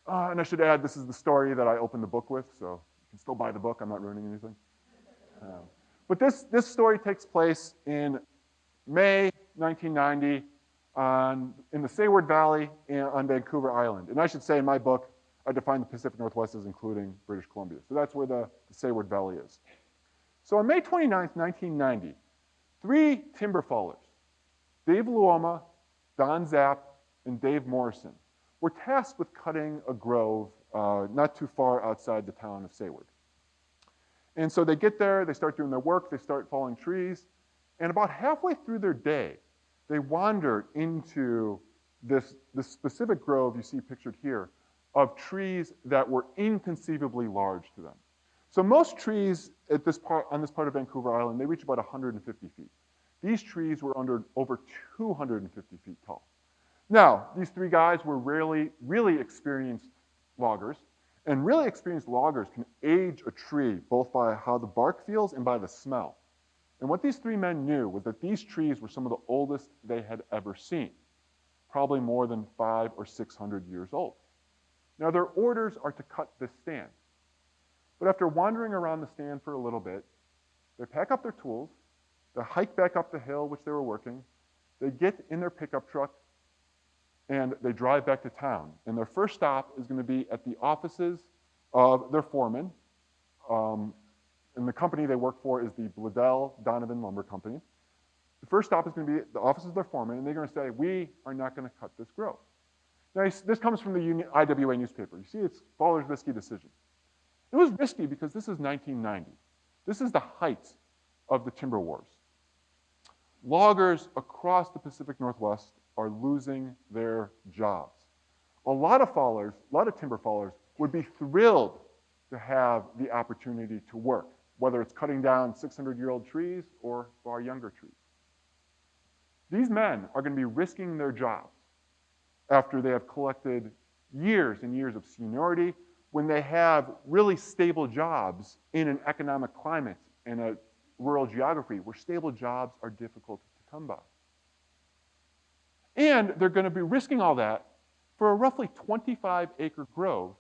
And I should add, this is the story that I opened the book with, so you can still buy the book. I'm not ruining anything. But this story takes place in May 1990 in the Seward Valley on Vancouver Island. And I should say in my book, I define the Pacific Northwest as including British Columbia. So that's where the Seward Valley is. So on May 29th, 1990, 3 timber fallers, Dave Luoma, Don Zapp, and Dave Morrison, were tasked with cutting a grove not too far outside the town of Seward. And so they get there, they start doing their work, they start falling trees, and about halfway through their day, they wandered into this specific grove you see pictured here of trees that were inconceivably large to them. So most trees on this part of Vancouver Island, they reach about 150 feet. These trees were over 250 feet tall. Now, these 3 guys were really experienced loggers, and really experienced loggers can age a tree both by how the bark feels and by the smell. And what these 3 men knew was that these trees were some of the oldest they had ever seen, probably more than 500 or 600 years old. Now, their orders are to cut this stand. But after wandering around the stand for a little bit, they pack up their tools, they hike back up the hill which they were working, they get in their pickup truck, and they drive back to town. And their first stop is going to be at the offices of their foreman, And the company they work for is the Bledel Donovan Lumber Company. The first stop is going to be the office of their foreman, and they're going to say, we are not going to cut this grove. Now, this comes from the IWA newspaper. You see, it's Fowler's risky decision. It was risky because this is 1990. This is the height of the timber wars. Loggers across the Pacific Northwest are losing their jobs. A lot of timber fallers would be thrilled to have the opportunity to work, whether it's cutting down 600-year-old trees or far younger trees. These men are going to be risking their jobs after they have collected years and years of seniority, when they have really stable jobs in an economic climate and a rural geography where stable jobs are difficult to come by. And they're going to be risking all that for a roughly 25-acre grove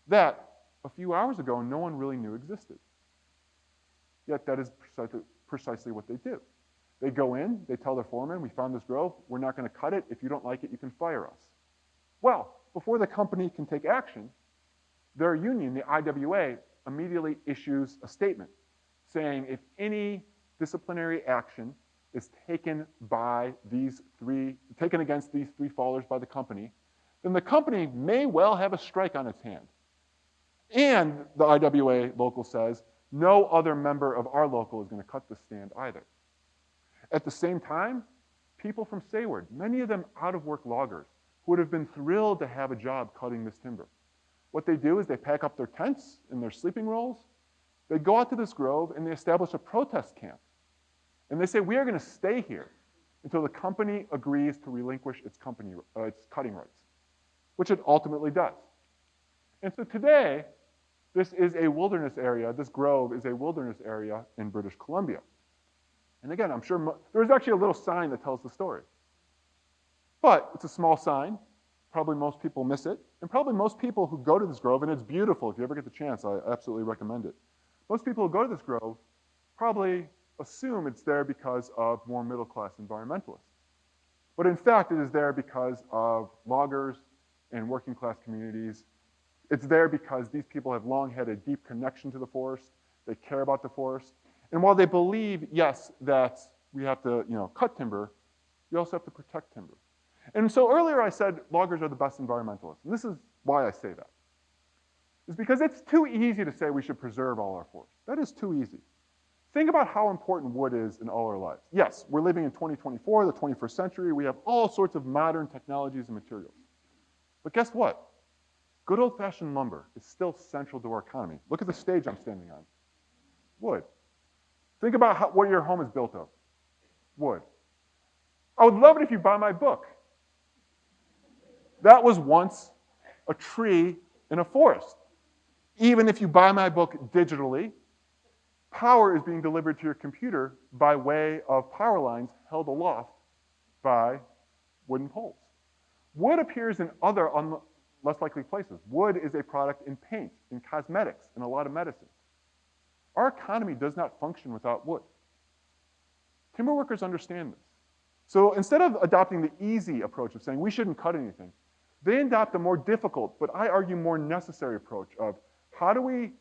that a few hours ago no one really knew existed. Yet that is precisely what they do. They go in, they tell their foreman, we found this grove, we're not going to cut it. If you don't like it, you can fire us. Well, before the company can take action, their union, the IWA, immediately issues a statement saying if any disciplinary action is taken against these three fallers by the company, then the company may well have a strike on its hand. And the IWA local says, no other member of our local is going to cut the stand either. At the same time, people from Sayward, many of them out-of-work loggers, would have been thrilled to have a job cutting this timber. What they do is they pack up their tents and their sleeping rolls, they go out to this grove and they establish a protest camp. And they say, we are going to stay here until the company agrees to relinquish its cutting rights, which it ultimately does. And so today, this is a wilderness area, this grove is a wilderness area in British Columbia. And again, I'm sure there's actually a little sign that tells the story. But it's a small sign. Probably most people miss it. And probably most people who go to this grove, and it's beautiful, if you ever get the chance, I absolutely recommend it. Most people who go to this grove probably assume it's there because of more middle-class environmentalists. But in fact, it is there because of loggers and working-class communities. It's there because these people have long had a deep connection to the forest. They care about the forest. And while they believe, yes, that we have to cut timber, we also have to protect timber. And so earlier I said loggers are the best environmentalists. And this is why I say that. It's because it's too easy to say we should preserve all our forests. That is too easy. Think about how important wood is in all our lives. Yes, we're living in 2024, the 21st century. We have all sorts of modern technologies and materials. But guess what? Good old-fashioned lumber is still central to our economy. Look at the stage I'm standing on. Wood. Think about what your home is built of. Wood. I would love it if you buy my book. That was once a tree in a forest. Even if you buy my book digitally, power is being delivered to your computer by way of power lines held aloft by wooden poles. Wood appears in other less likely places. Wood is a product in paint, in cosmetics, in a lot of medicines. Our economy does not function without wood. Timber workers understand this. So instead of adopting the easy approach of saying we shouldn't cut anything, they adopt a more difficult, but I argue more necessary approach of how do we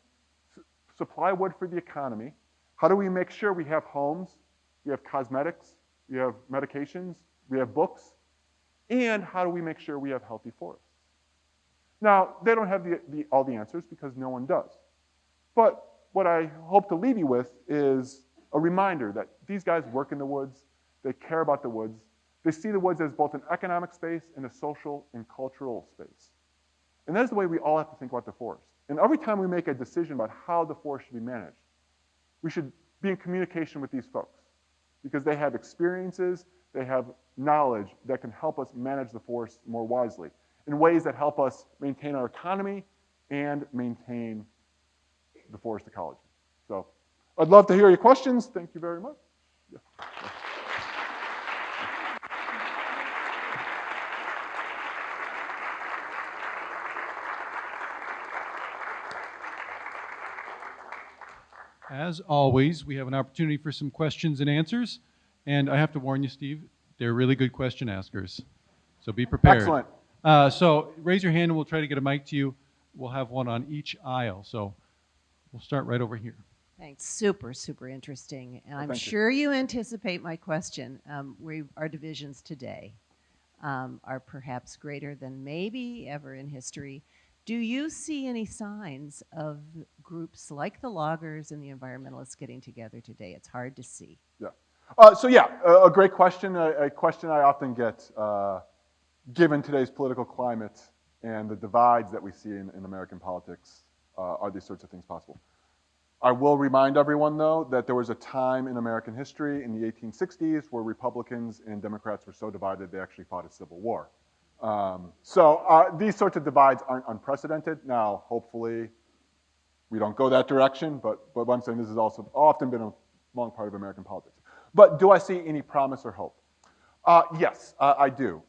supply wood for the economy? How do we make sure we have homes, we have cosmetics, we have medications, we have books, and how do we make sure we have healthy forests? Now, they don't have all the answers because no one does. But what I hope to leave you with is a reminder that these guys work in the woods, they care about the woods, they see the woods as both an economic space and a social and cultural space. And that is the way we all have to think about the forest. And every time we make a decision about how the forest should be managed, we should be in communication with these folks because they have experiences, they have knowledge that can help us manage the forest more wisely in ways that help us maintain our economy and maintain the forest ecology. So I'd love to hear your questions. Thank you very much. Yeah. As always, we have an opportunity for some questions and answers. And I have to warn you, Steve, they're really good question askers. So be prepared. Excellent. So raise your hand and we'll try to get a mic to you. We'll have one on each aisle. So we'll start right over here. Thanks. Super, super interesting. And I'm thank you. sure you anticipate my question. Our divisions today are perhaps greater than maybe ever in history. Do you see any signs of groups like the loggers and the environmentalists getting together today? It's hard to see. Yeah. A great question. A question I often get, given today's political climate and the divides that we see in American politics, are these sorts of things possible? I will remind everyone, though, that there was a time in American history in the 1860s where Republicans and Democrats were so divided they actually fought a civil war. These sorts of divides aren't unprecedented. Now, hopefully, we don't go that direction, but what I'm saying, this has also often been a long part of American politics. But do I see any promise or hope? Yes, I do.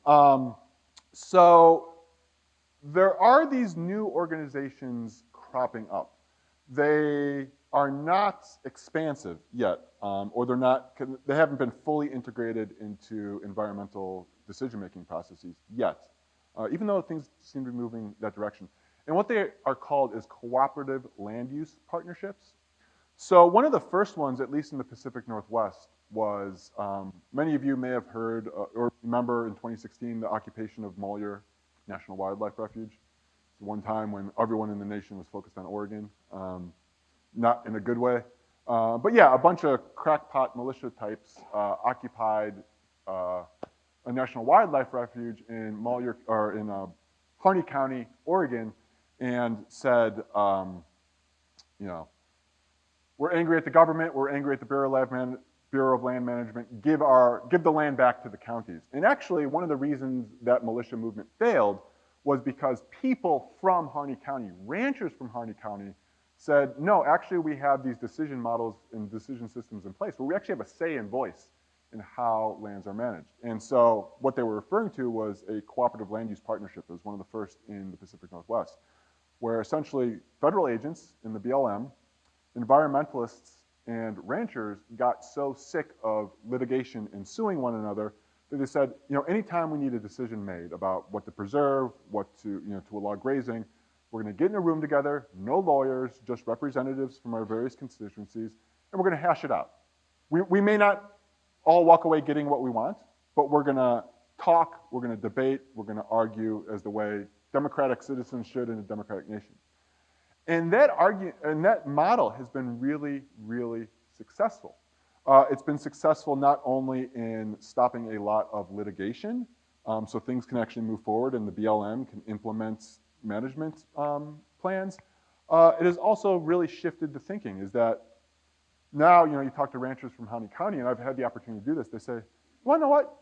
So there are these new organizations cropping up. They are not expansive yet, or they haven't been fully integrated into environmental decision-making processes yet, even though things seem to be moving that direction. And what they are called is cooperative land use partnerships. So one of the first ones, at least in the Pacific Northwest, was, many of you may have heard or remember in 2016 the occupation of Muir National Wildlife Refuge. It's one time when everyone in the nation was focused on Oregon, not in a good way. But yeah, a bunch of crackpot militia types occupied a national wildlife refuge in Harney County, Oregon, and said, we're angry at the government, we're angry at the Bureau of Land Management, give the land back to the counties. And actually, one of the reasons that militia movement failed was because people from Harney County, ranchers from Harney County, said, no, actually we have these decision models and decision systems in place where we actually have a say and voice in how lands are managed. And so what they were referring to was a cooperative land use partnership. It was one of the first in the Pacific Northwest, where essentially federal agents in the BLM, environmentalists, and ranchers got so sick of litigation and suing one another that they said, anytime we need a decision made about what to preserve, what to allow grazing, we're going to get in a room together, no lawyers, just representatives from our various constituencies, and we're going to hash it out. We may not all walk away getting what we want, but we're going to talk, we're going to debate, we're going to argue as the way democratic citizens should in a democratic nation. And that model has been really, really successful. It's been successful not only in stopping a lot of litigation, so things can actually move forward and the BLM can implement management plans. It has also really shifted the thinking, is that now, you talk to ranchers from Harney County, and I've had the opportunity to do this, they say, well, you know what?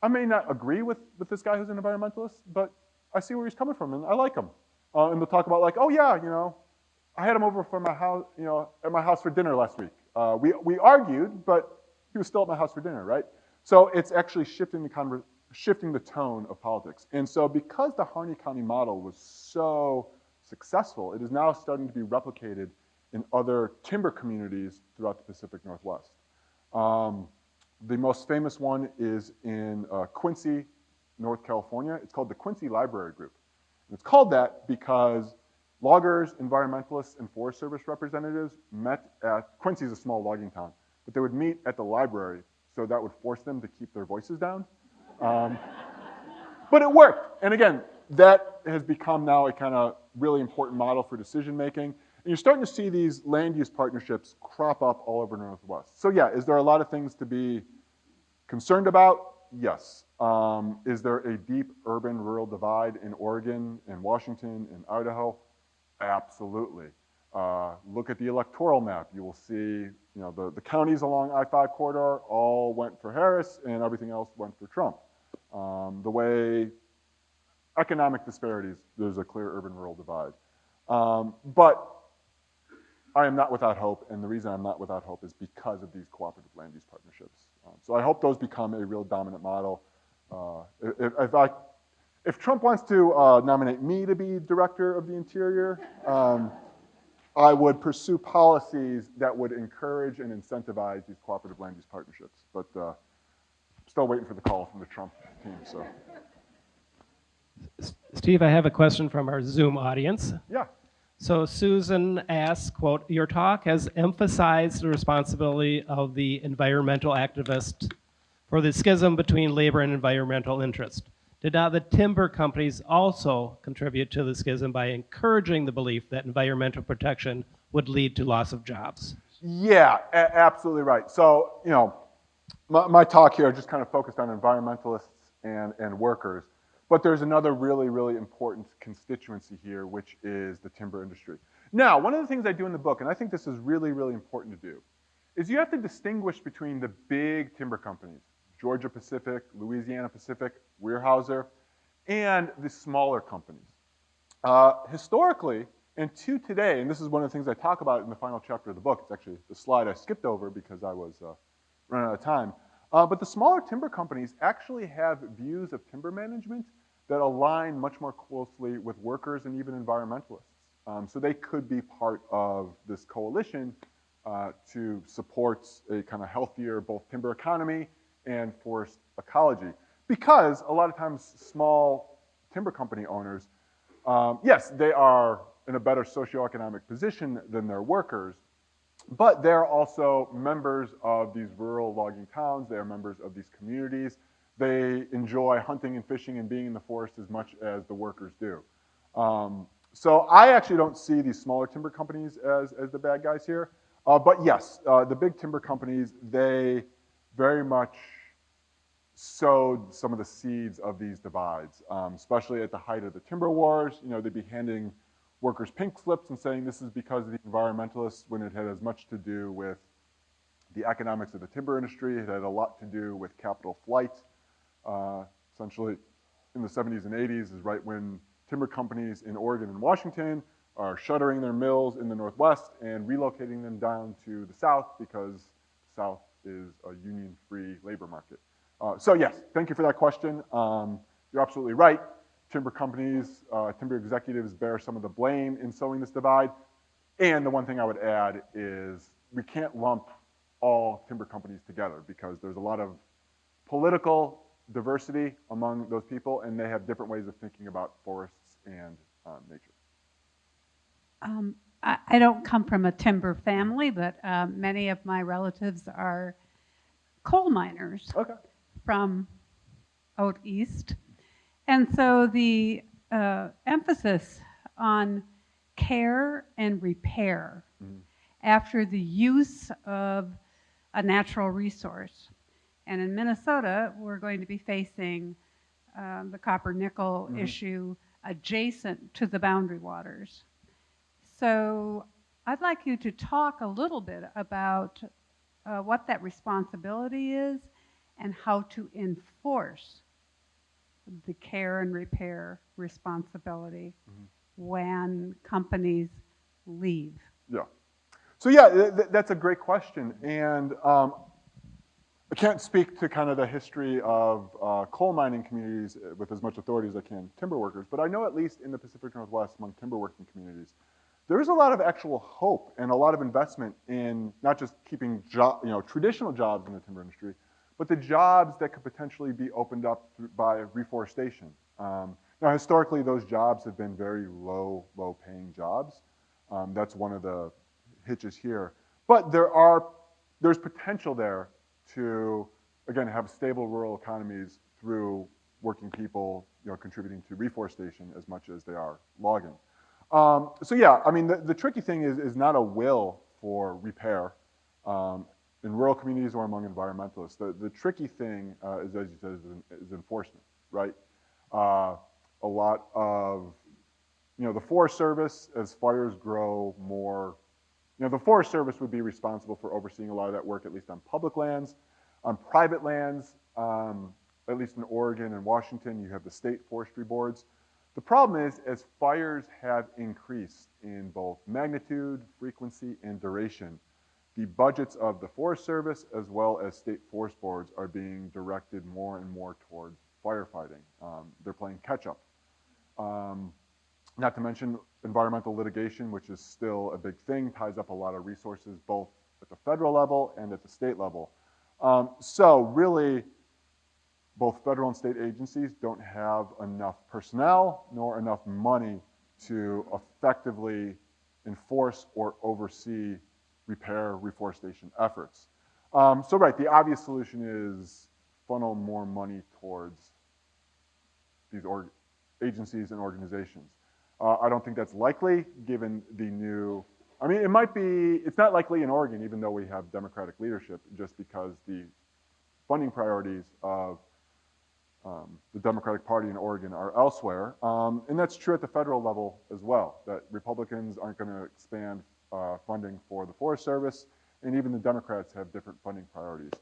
I may not agree with this guy who's an environmentalist, but I see where he's coming from, and I like him. And they'll talk about like, oh yeah, I had him over for my house, at my house for dinner last week. We argued, but he was still at my house for dinner, right? So it's actually shifting the tone of politics. And so because the Harney County model was so successful, it is now starting to be replicated in other timber communities throughout the Pacific Northwest. The most famous one is in Quincy, North California. It's called the Quincy Library Group. And it's called that because loggers, environmentalists, and Forest Service representatives met at, Quincy's a small logging town, but they would meet at the library, so that would force them to keep their voices down. But it worked. And again, that has become now a kind of really important model for decision making. And you're starting to see these land use partnerships crop up all over the Northwest. So yeah, is there a lot of things to be concerned about? Yes. Is there a deep urban-rural divide in Oregon and Washington and Idaho? Absolutely. Look at the electoral map. You will see, the counties along I-5 corridor all went for Harris and everything else went for Trump. The way economic disparities, there's a clear urban-rural divide. But I am not without hope, and the reason I'm not without hope is because of these cooperative land use partnerships. So I hope those become a real dominant model. If Trump wants to nominate me to be director of the Interior, I would pursue policies that would encourage and incentivize these cooperative land use partnerships. But still waiting for the call from the Trump team. So, Steve, I have a question from our Zoom audience. yeah. So Susan asks, quote, your talk has emphasized the responsibility of the environmental activist for the schism between labor and environmental interest. Did not the timber companies also contribute to the schism by encouraging the belief that environmental protection would lead to loss of jobs? Yeah, absolutely right. So, my talk here just kind of focused on environmentalists and workers, but there's another really, really important constituency here, which is the timber industry. Now, one of the things I do in the book, and I think this is really, really important to do, is you have to distinguish between the big timber companies, Georgia Pacific, Louisiana Pacific, Weyerhaeuser, and the smaller companies. Historically, and to today, and this is one of the things I talk about in the final chapter of the book, it's actually the slide I skipped over because I was running out of time, but the smaller timber companies actually have views of timber management that align much more closely with workers and even environmentalists. So they could be part of this coalition to support a kind of healthier both timber economy and forest ecology. Because a lot of times small timber company owners, yes, they are in a better socioeconomic position than their workers, but they're also members of these rural logging towns. They are members of these communities. They enjoy hunting and fishing and being in the forest as much as the workers do. So I actually don't see these smaller timber companies as the bad guys here. But yes, the big timber companies, they very much sowed some of the seeds of these divides, especially at the height of the timber wars. They'd be handing workers pink slips and saying this is because of the environmentalists when it had as much to do with the economics of the timber industry. It had a lot to do with capital flight. Essentially, in the 70s and 80s is right when timber companies in Oregon and Washington are shuttering their mills in the Northwest and relocating them down to the South because the South is a union-free labor market. So yes, thank you for that question. You're absolutely right. Timber companies, timber executives bear some of the blame in sowing this divide. And the one thing I would add is we can't lump all timber companies together because there's a lot of political diversity among those people, and they have different ways of thinking about forests and nature. I don't come from a timber family, but many of my relatives are coal miners from out east. And so the emphasis on care and repair after the use of a natural resource. And in Minnesota, we're going to be facing the copper-nickel issue adjacent to the boundary waters. So I'd like you to talk a little bit about what that responsibility is and how to enforce the care and repair responsibility when companies leave. Yeah. So yeah, that's a great question. And I can't speak to kind of the history of coal mining communities with as much authority as I can timber workers, but I know at least in the Pacific Northwest among timber working communities, there is a lot of actual hope and a lot of investment in not just keeping traditional jobs in the timber industry, but the jobs that could potentially be opened up by reforestation. Now, historically, those jobs have been very low-paying jobs. That's one of the hitches here. But there's potential there to, again, have stable rural economies through working people, contributing to reforestation as much as they are logging. So yeah, I mean, the tricky thing is not a will for repair in rural communities or among environmentalists. The tricky thing is, as you said, is enforcement, right? A lot of, the Forest Service, as fires grow more, the Forest Service would be responsible for overseeing a lot of that work, at least on public lands. On private lands, at least in Oregon and Washington, you have the state forestry boards. The problem is, as fires have increased in both magnitude, frequency, and duration, the budgets of the Forest Service as well as state forest boards are being directed more and more towards firefighting. They're playing catch up. Not to mention environmental litigation, which is still a big thing, ties up a lot of resources both at the federal level and at the state level. So really, both federal and state agencies don't have enough personnel nor enough money to effectively enforce or oversee repair reforestation efforts. So right, the obvious solution is funnel more money towards these agencies and organizations. I don't think that's likely given the new, I mean, it might be, it's not likely in Oregon, even though we have Democratic leadership, just because the funding priorities of the Democratic Party in Oregon are elsewhere. And that's true at the federal level as well, that Republicans aren't going to expand funding for the Forest Service, and even the Democrats have different funding priorities.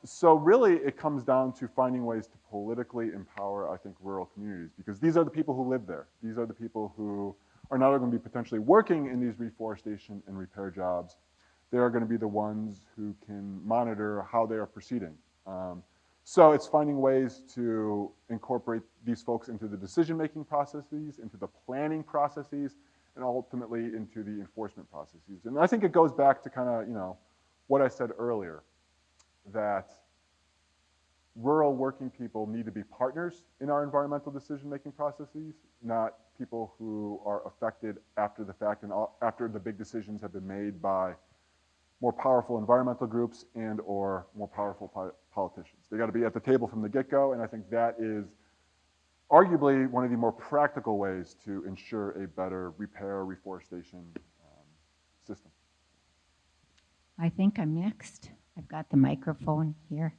So really, it comes down to finding ways to politically empower, I think, rural communities, because these are the people who live there. These are the people who are not going to be potentially working in these reforestation and repair jobs. They are going to be the ones who can monitor how they are proceeding. So it's finding ways to incorporate these folks into the decision-making processes, into the planning processes, and ultimately into the enforcement processes. And I think it goes back to kind of, you know, what I said earlier, that rural working people need to be partners in our environmental decision-making processes, not people who are affected after the fact and after the big decisions have been made by more powerful environmental groups and or more powerful politicians. They got to be at the table from the get-go, and I think that is arguably one of the more practical ways to ensure a better repair reforestation system. I think I'm next. I've got the microphone here.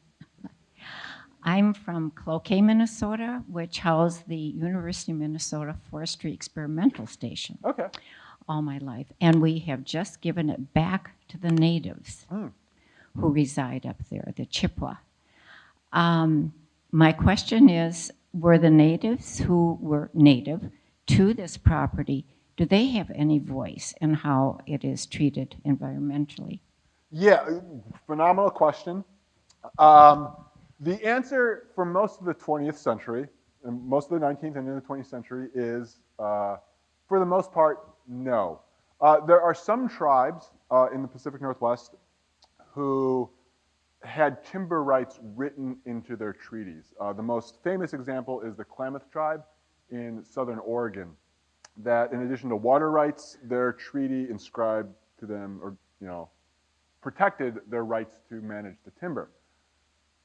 I'm from Cloquet, Minnesota, which housed the University of Minnesota Forestry Experimental Station. Okay. All my life. And we have just given it back to the natives who reside up there, the Chippewa. My question is, were the natives who were native to this property, do they have any voice in how it is treated environmentally? Yeah, phenomenal question. The answer for most of the 20th century, and most of the 19th and into the 20th century is, for the most part, no. There are some tribes in the Pacific Northwest who had timber rights written into their treaties. The most famous example is the Klamath tribe in southern Oregon, that in addition to water rights, their treaty inscribed to them, or protected their rights to manage the timber.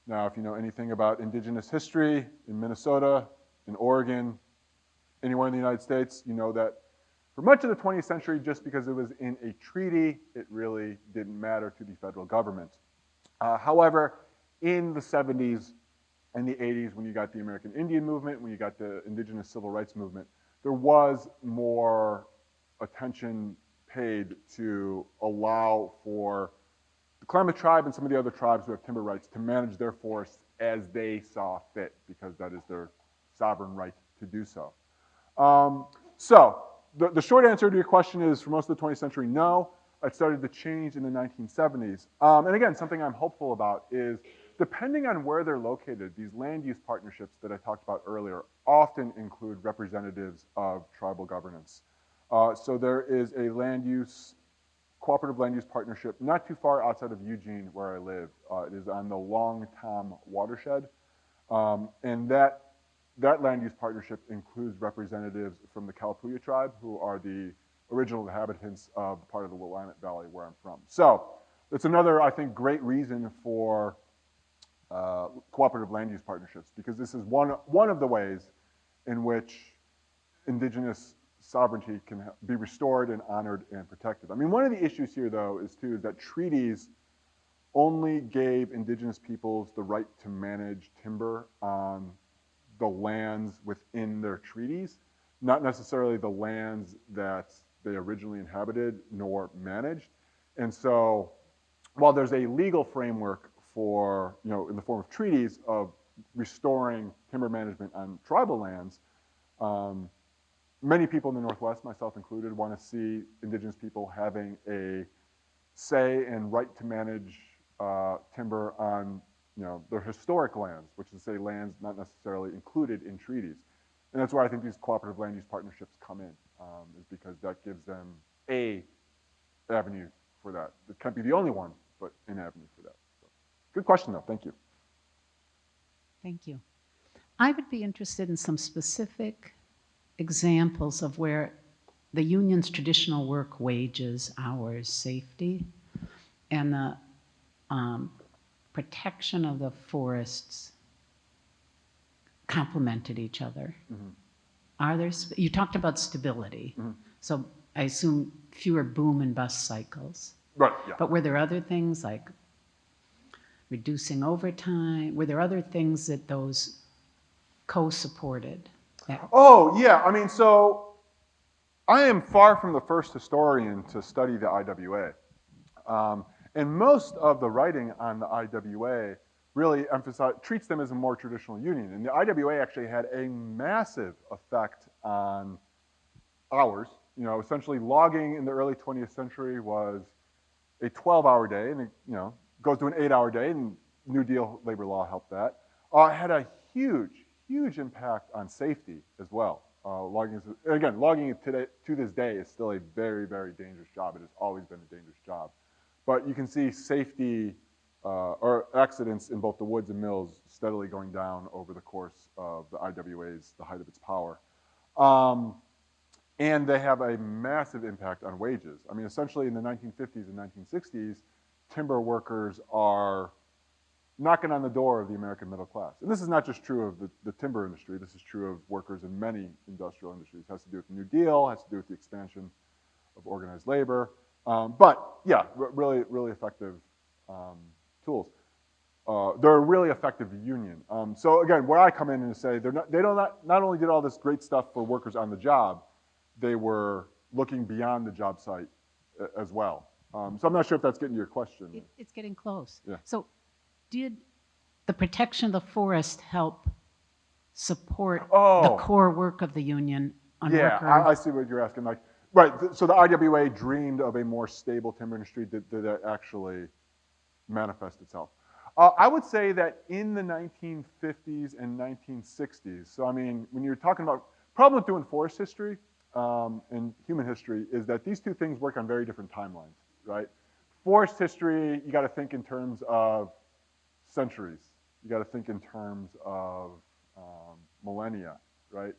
Now, if you know anything about indigenous history in Minnesota, in Oregon, anywhere in the United States, you know that for much of the 20th century, just because it was in a treaty, it really didn't matter to the federal government. However, in the 70s and the 80s, when you got the American Indian movement, when you got the indigenous civil rights movement, there was more attention paid to allow for the Klamath tribe and some of the other tribes who have timber rights to manage their forests as they saw fit, because that is their sovereign right to do so. So the short answer to your question is, for most of the 20th century, no. It started to change in the 1970s. And again, something I'm hopeful about is, depending on where they're located, these land use partnerships that I talked about earlier often include representatives of tribal governance. So there is a cooperative land use partnership not too far outside of Eugene, where I live. It is on the Long Tom watershed. And that land use partnership includes representatives from the Kalapuya tribe, who are the original inhabitants of the part of the Willamette Valley where I'm from. So it's another, I think, great reason for cooperative land use partnerships, because this is one of the ways in which indigenous sovereignty can be restored and honored and protected. I mean, one of the issues here, though, is that treaties only gave indigenous peoples the right to manage timber on the lands within their treaties, not necessarily the lands that they originally inhabited nor managed. And so while there's a legal framework for, in the form of treaties of restoring timber management on tribal lands, many people in the Northwest, myself included, want to see indigenous people having a say and right to manage timber on their historic lands, which is, say, lands not necessarily included in treaties. And that's where I think these cooperative land use partnerships come in, is because that gives them an avenue for that. It can't be the only one, but an avenue for that. So, good question, though. Thank you. Thank you. I would be interested in some specific examples of where the union's traditional work, wages, hours, safety, and the protection of the forests complemented each other. Are there, you talked about stability, so I assume fewer boom and bust cycles. Right, yeah. But were there other things like reducing overtime? Were there other things that those co-supported? Oh, yeah, I mean, so I am far from the first historian to study the IWA. And most of the writing on the IWA really treats them as a more traditional union. And the IWA actually had a massive effect on hours. You know, essentially logging in the early 20th century was a 12-hour day, and it, you know, goes to an 8-hour day, and New Deal labor law helped that. It had a huge, huge impact on safety as well. Logging today, to this day, is still a very, very dangerous job. It has always been a dangerous job. But you can see safety or accidents in both the woods and mills steadily going down over the course of the IWA's, the height of its power. And they have a massive impact on wages. I mean, essentially in the 1950s and 1960s, timber workers are knocking on the door of the American middle class. And this is not just true of the timber industry. This is true of workers in many industrial industries. It has to do with the New Deal, has to do with the expansion of organized labor. But yeah, really, really effective tools. They're a really effective union. So again, where I come in and say not only did all this great stuff for workers on the job, they were looking beyond the job site as well. So I'm not sure if that's getting to your question. It's getting close. Yeah. So did the protection of the forest help support the core work of the union on yeah, worker? I see what you're asking. Like, right, so the IWA dreamed of a more stable timber industry. Did that actually manifest itself? I would say that in the 1950s and 1960s, so I mean, when you're talking about, problem with doing forest history and human history is that these two things work on very different timelines, right? Forest history, you got to think in terms of centuries. You got to think in terms of millennia, right?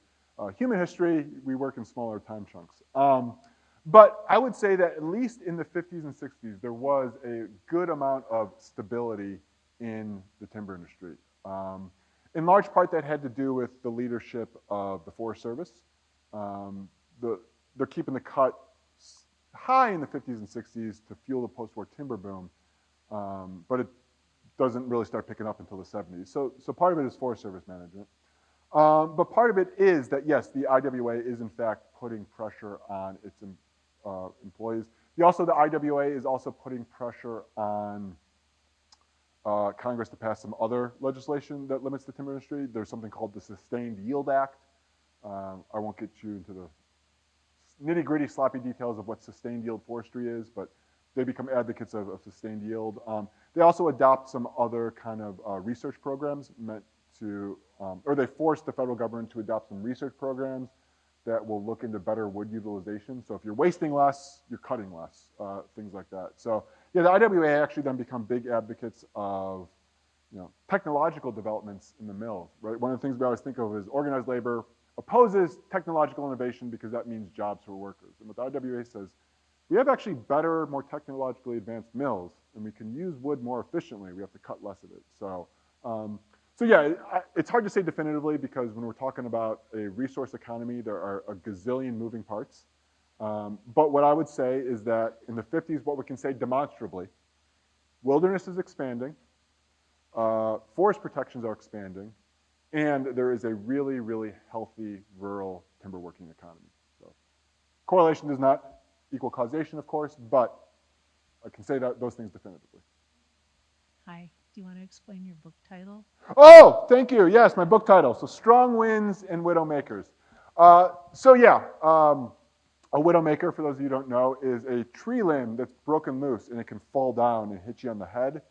Human history, we work in smaller time chunks. But I would say that at least in the 50s and 60s, there was a good amount of stability in the timber industry. In large part, that had to do with the leadership of the Forest Service. They're keeping the cut high in the 50s and 60s to fuel the post-war timber boom, but it doesn't really start picking up until the 70s. So part of it is Forest Service management. But part of it is that, yes, the IWA is in fact putting pressure on its employees. The IWA is also putting pressure on Congress to pass some other legislation that limits the timber industry. There's something called the Sustained Yield Act. I won't get you into the nitty-gritty, sloppy details of what sustained yield forestry is, but they become advocates of sustained yield. They also adopt some other kind of research programs meant to, or they force the federal government to adopt some research programs that will look into better wood utilization. So if you're wasting less, you're cutting less, things like that. So yeah, the IWA actually then become big advocates of, you know, technological developments in the mills, right? One of the things we always think of is organized labor opposes technological innovation because that means jobs for workers. And what the IWA says, we have actually better, more technologically advanced mills, and we can use wood more efficiently. We have to cut less of it. So, so yeah, it's hard to say definitively because when we're talking about a resource economy, there are a gazillion moving parts. But what I would say is that in the 50s, what we can say demonstrably, wilderness is expanding, forest protections are expanding, and there is a really, really healthy rural timber working economy. So correlation does not equal causation, of course, but I can say that those things definitively. Hi, do you want to explain your book title? Oh, thank you. Yes, my book title. So Strong Winds and Widowmakers. So yeah, a widowmaker, for those of you who don't know, is a tree limb that's broken loose and it can fall down and hit you on the head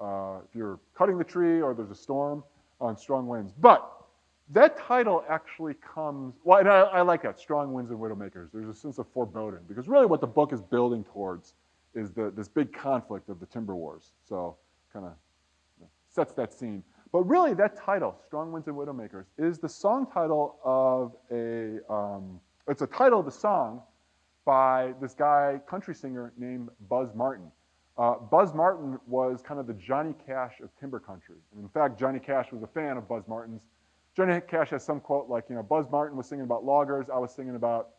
if you're cutting the tree or there's a storm on strong winds. But that title actually comes, well, and I like that, Strong Winds and Widowmakers. There's a sense of foreboding because really what the book is building towards is this big conflict of the timber wars. So kind of sets that scene. But really that title, Strong Winds and Widowmakers, is the song title of it's a title of a song by this guy, country singer named Buzz Martin. Buzz Martin was kind of the Johnny Cash of timber country. And in fact, Johnny Cash was a fan of Buzz Martin's. Johnny Cash has some quote like, Buzz Martin was singing about loggers, I was singing about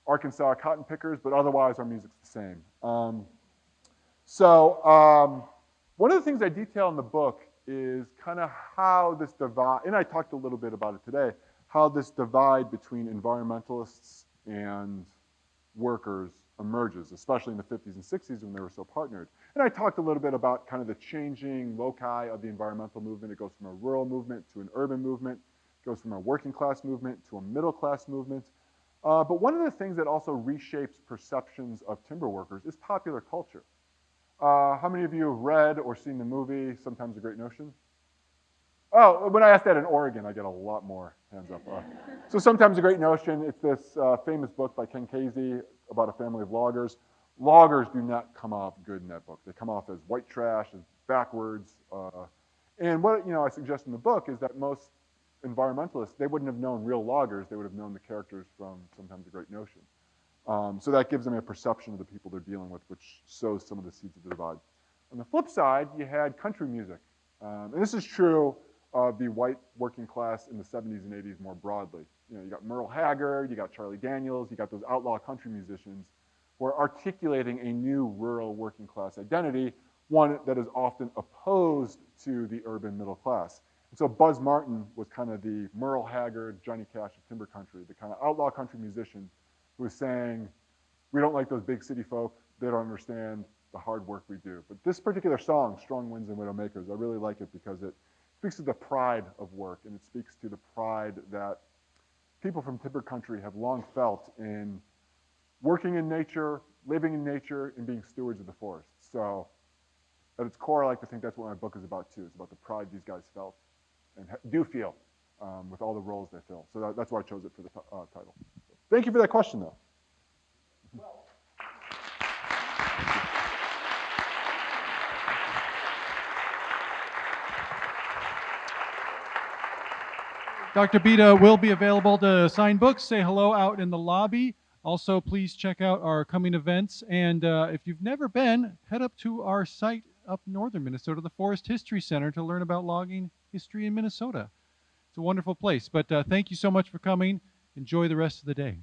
Arkansas cotton pickers, but otherwise our music's the same. One of the things I detail in the book is kind of how this divide, and I talked a little bit about it today, how this divide between environmentalists and workers emerges, especially in the 50s and 60s when they were so partnered. And I talked a little bit about kind of the changing loci of the environmental movement. It goes from a rural movement to an urban movement. It goes from a working class movement to a middle class movement. But one of the things that also reshapes perceptions of timber workers is popular culture. How many of you have read or seen the movie Sometimes a Great Notion? Oh, when I ask that in Oregon, I get a lot more hands up. So Sometimes a Great Notion, it's this famous book by Ken Kesey about a family of loggers. Loggers do not come off good in that book. They come off as white trash, as backwards. And what I suggest in the book is that most environmentalists, they wouldn't have known real loggers. They would have known the characters from Sometimes a Great Notion. So that gives them a perception of the people they're dealing with, which sows some of the seeds of the divide. On the flip side, you had country music. And this is true of the white working class in the 70s and 80s more broadly. You got Merle Haggard, you got Charlie Daniels, you got those outlaw country musicians who are articulating a new rural working class identity, one that is often opposed to the urban middle class. And so Buzz Martin was kind of the Merle Haggard, Johnny Cash of timber country, the kind of outlaw country musician who was saying, we don't like those big city folk, they don't understand the hard work we do. But this particular song, Strong Winds and Widow Makers, I really like it because it speaks to the pride of work, and it speaks to the pride that people from timber country have long felt in working in nature, living in nature, and being stewards of the forest. So at its core, I like to think that's what my book is about too. It's about the pride these guys felt and do feel with all the roles they fill. So that's why I chose it for the title. Thank you for that question, though. Dr. Beda will be available to sign books, say hello out in the lobby. Also, please check out our coming events. And if you've never been, head up to our site up northern Minnesota, the Forest History Center, to learn about logging history in Minnesota. It's a wonderful place. But thank you so much for coming. Enjoy the rest of the day.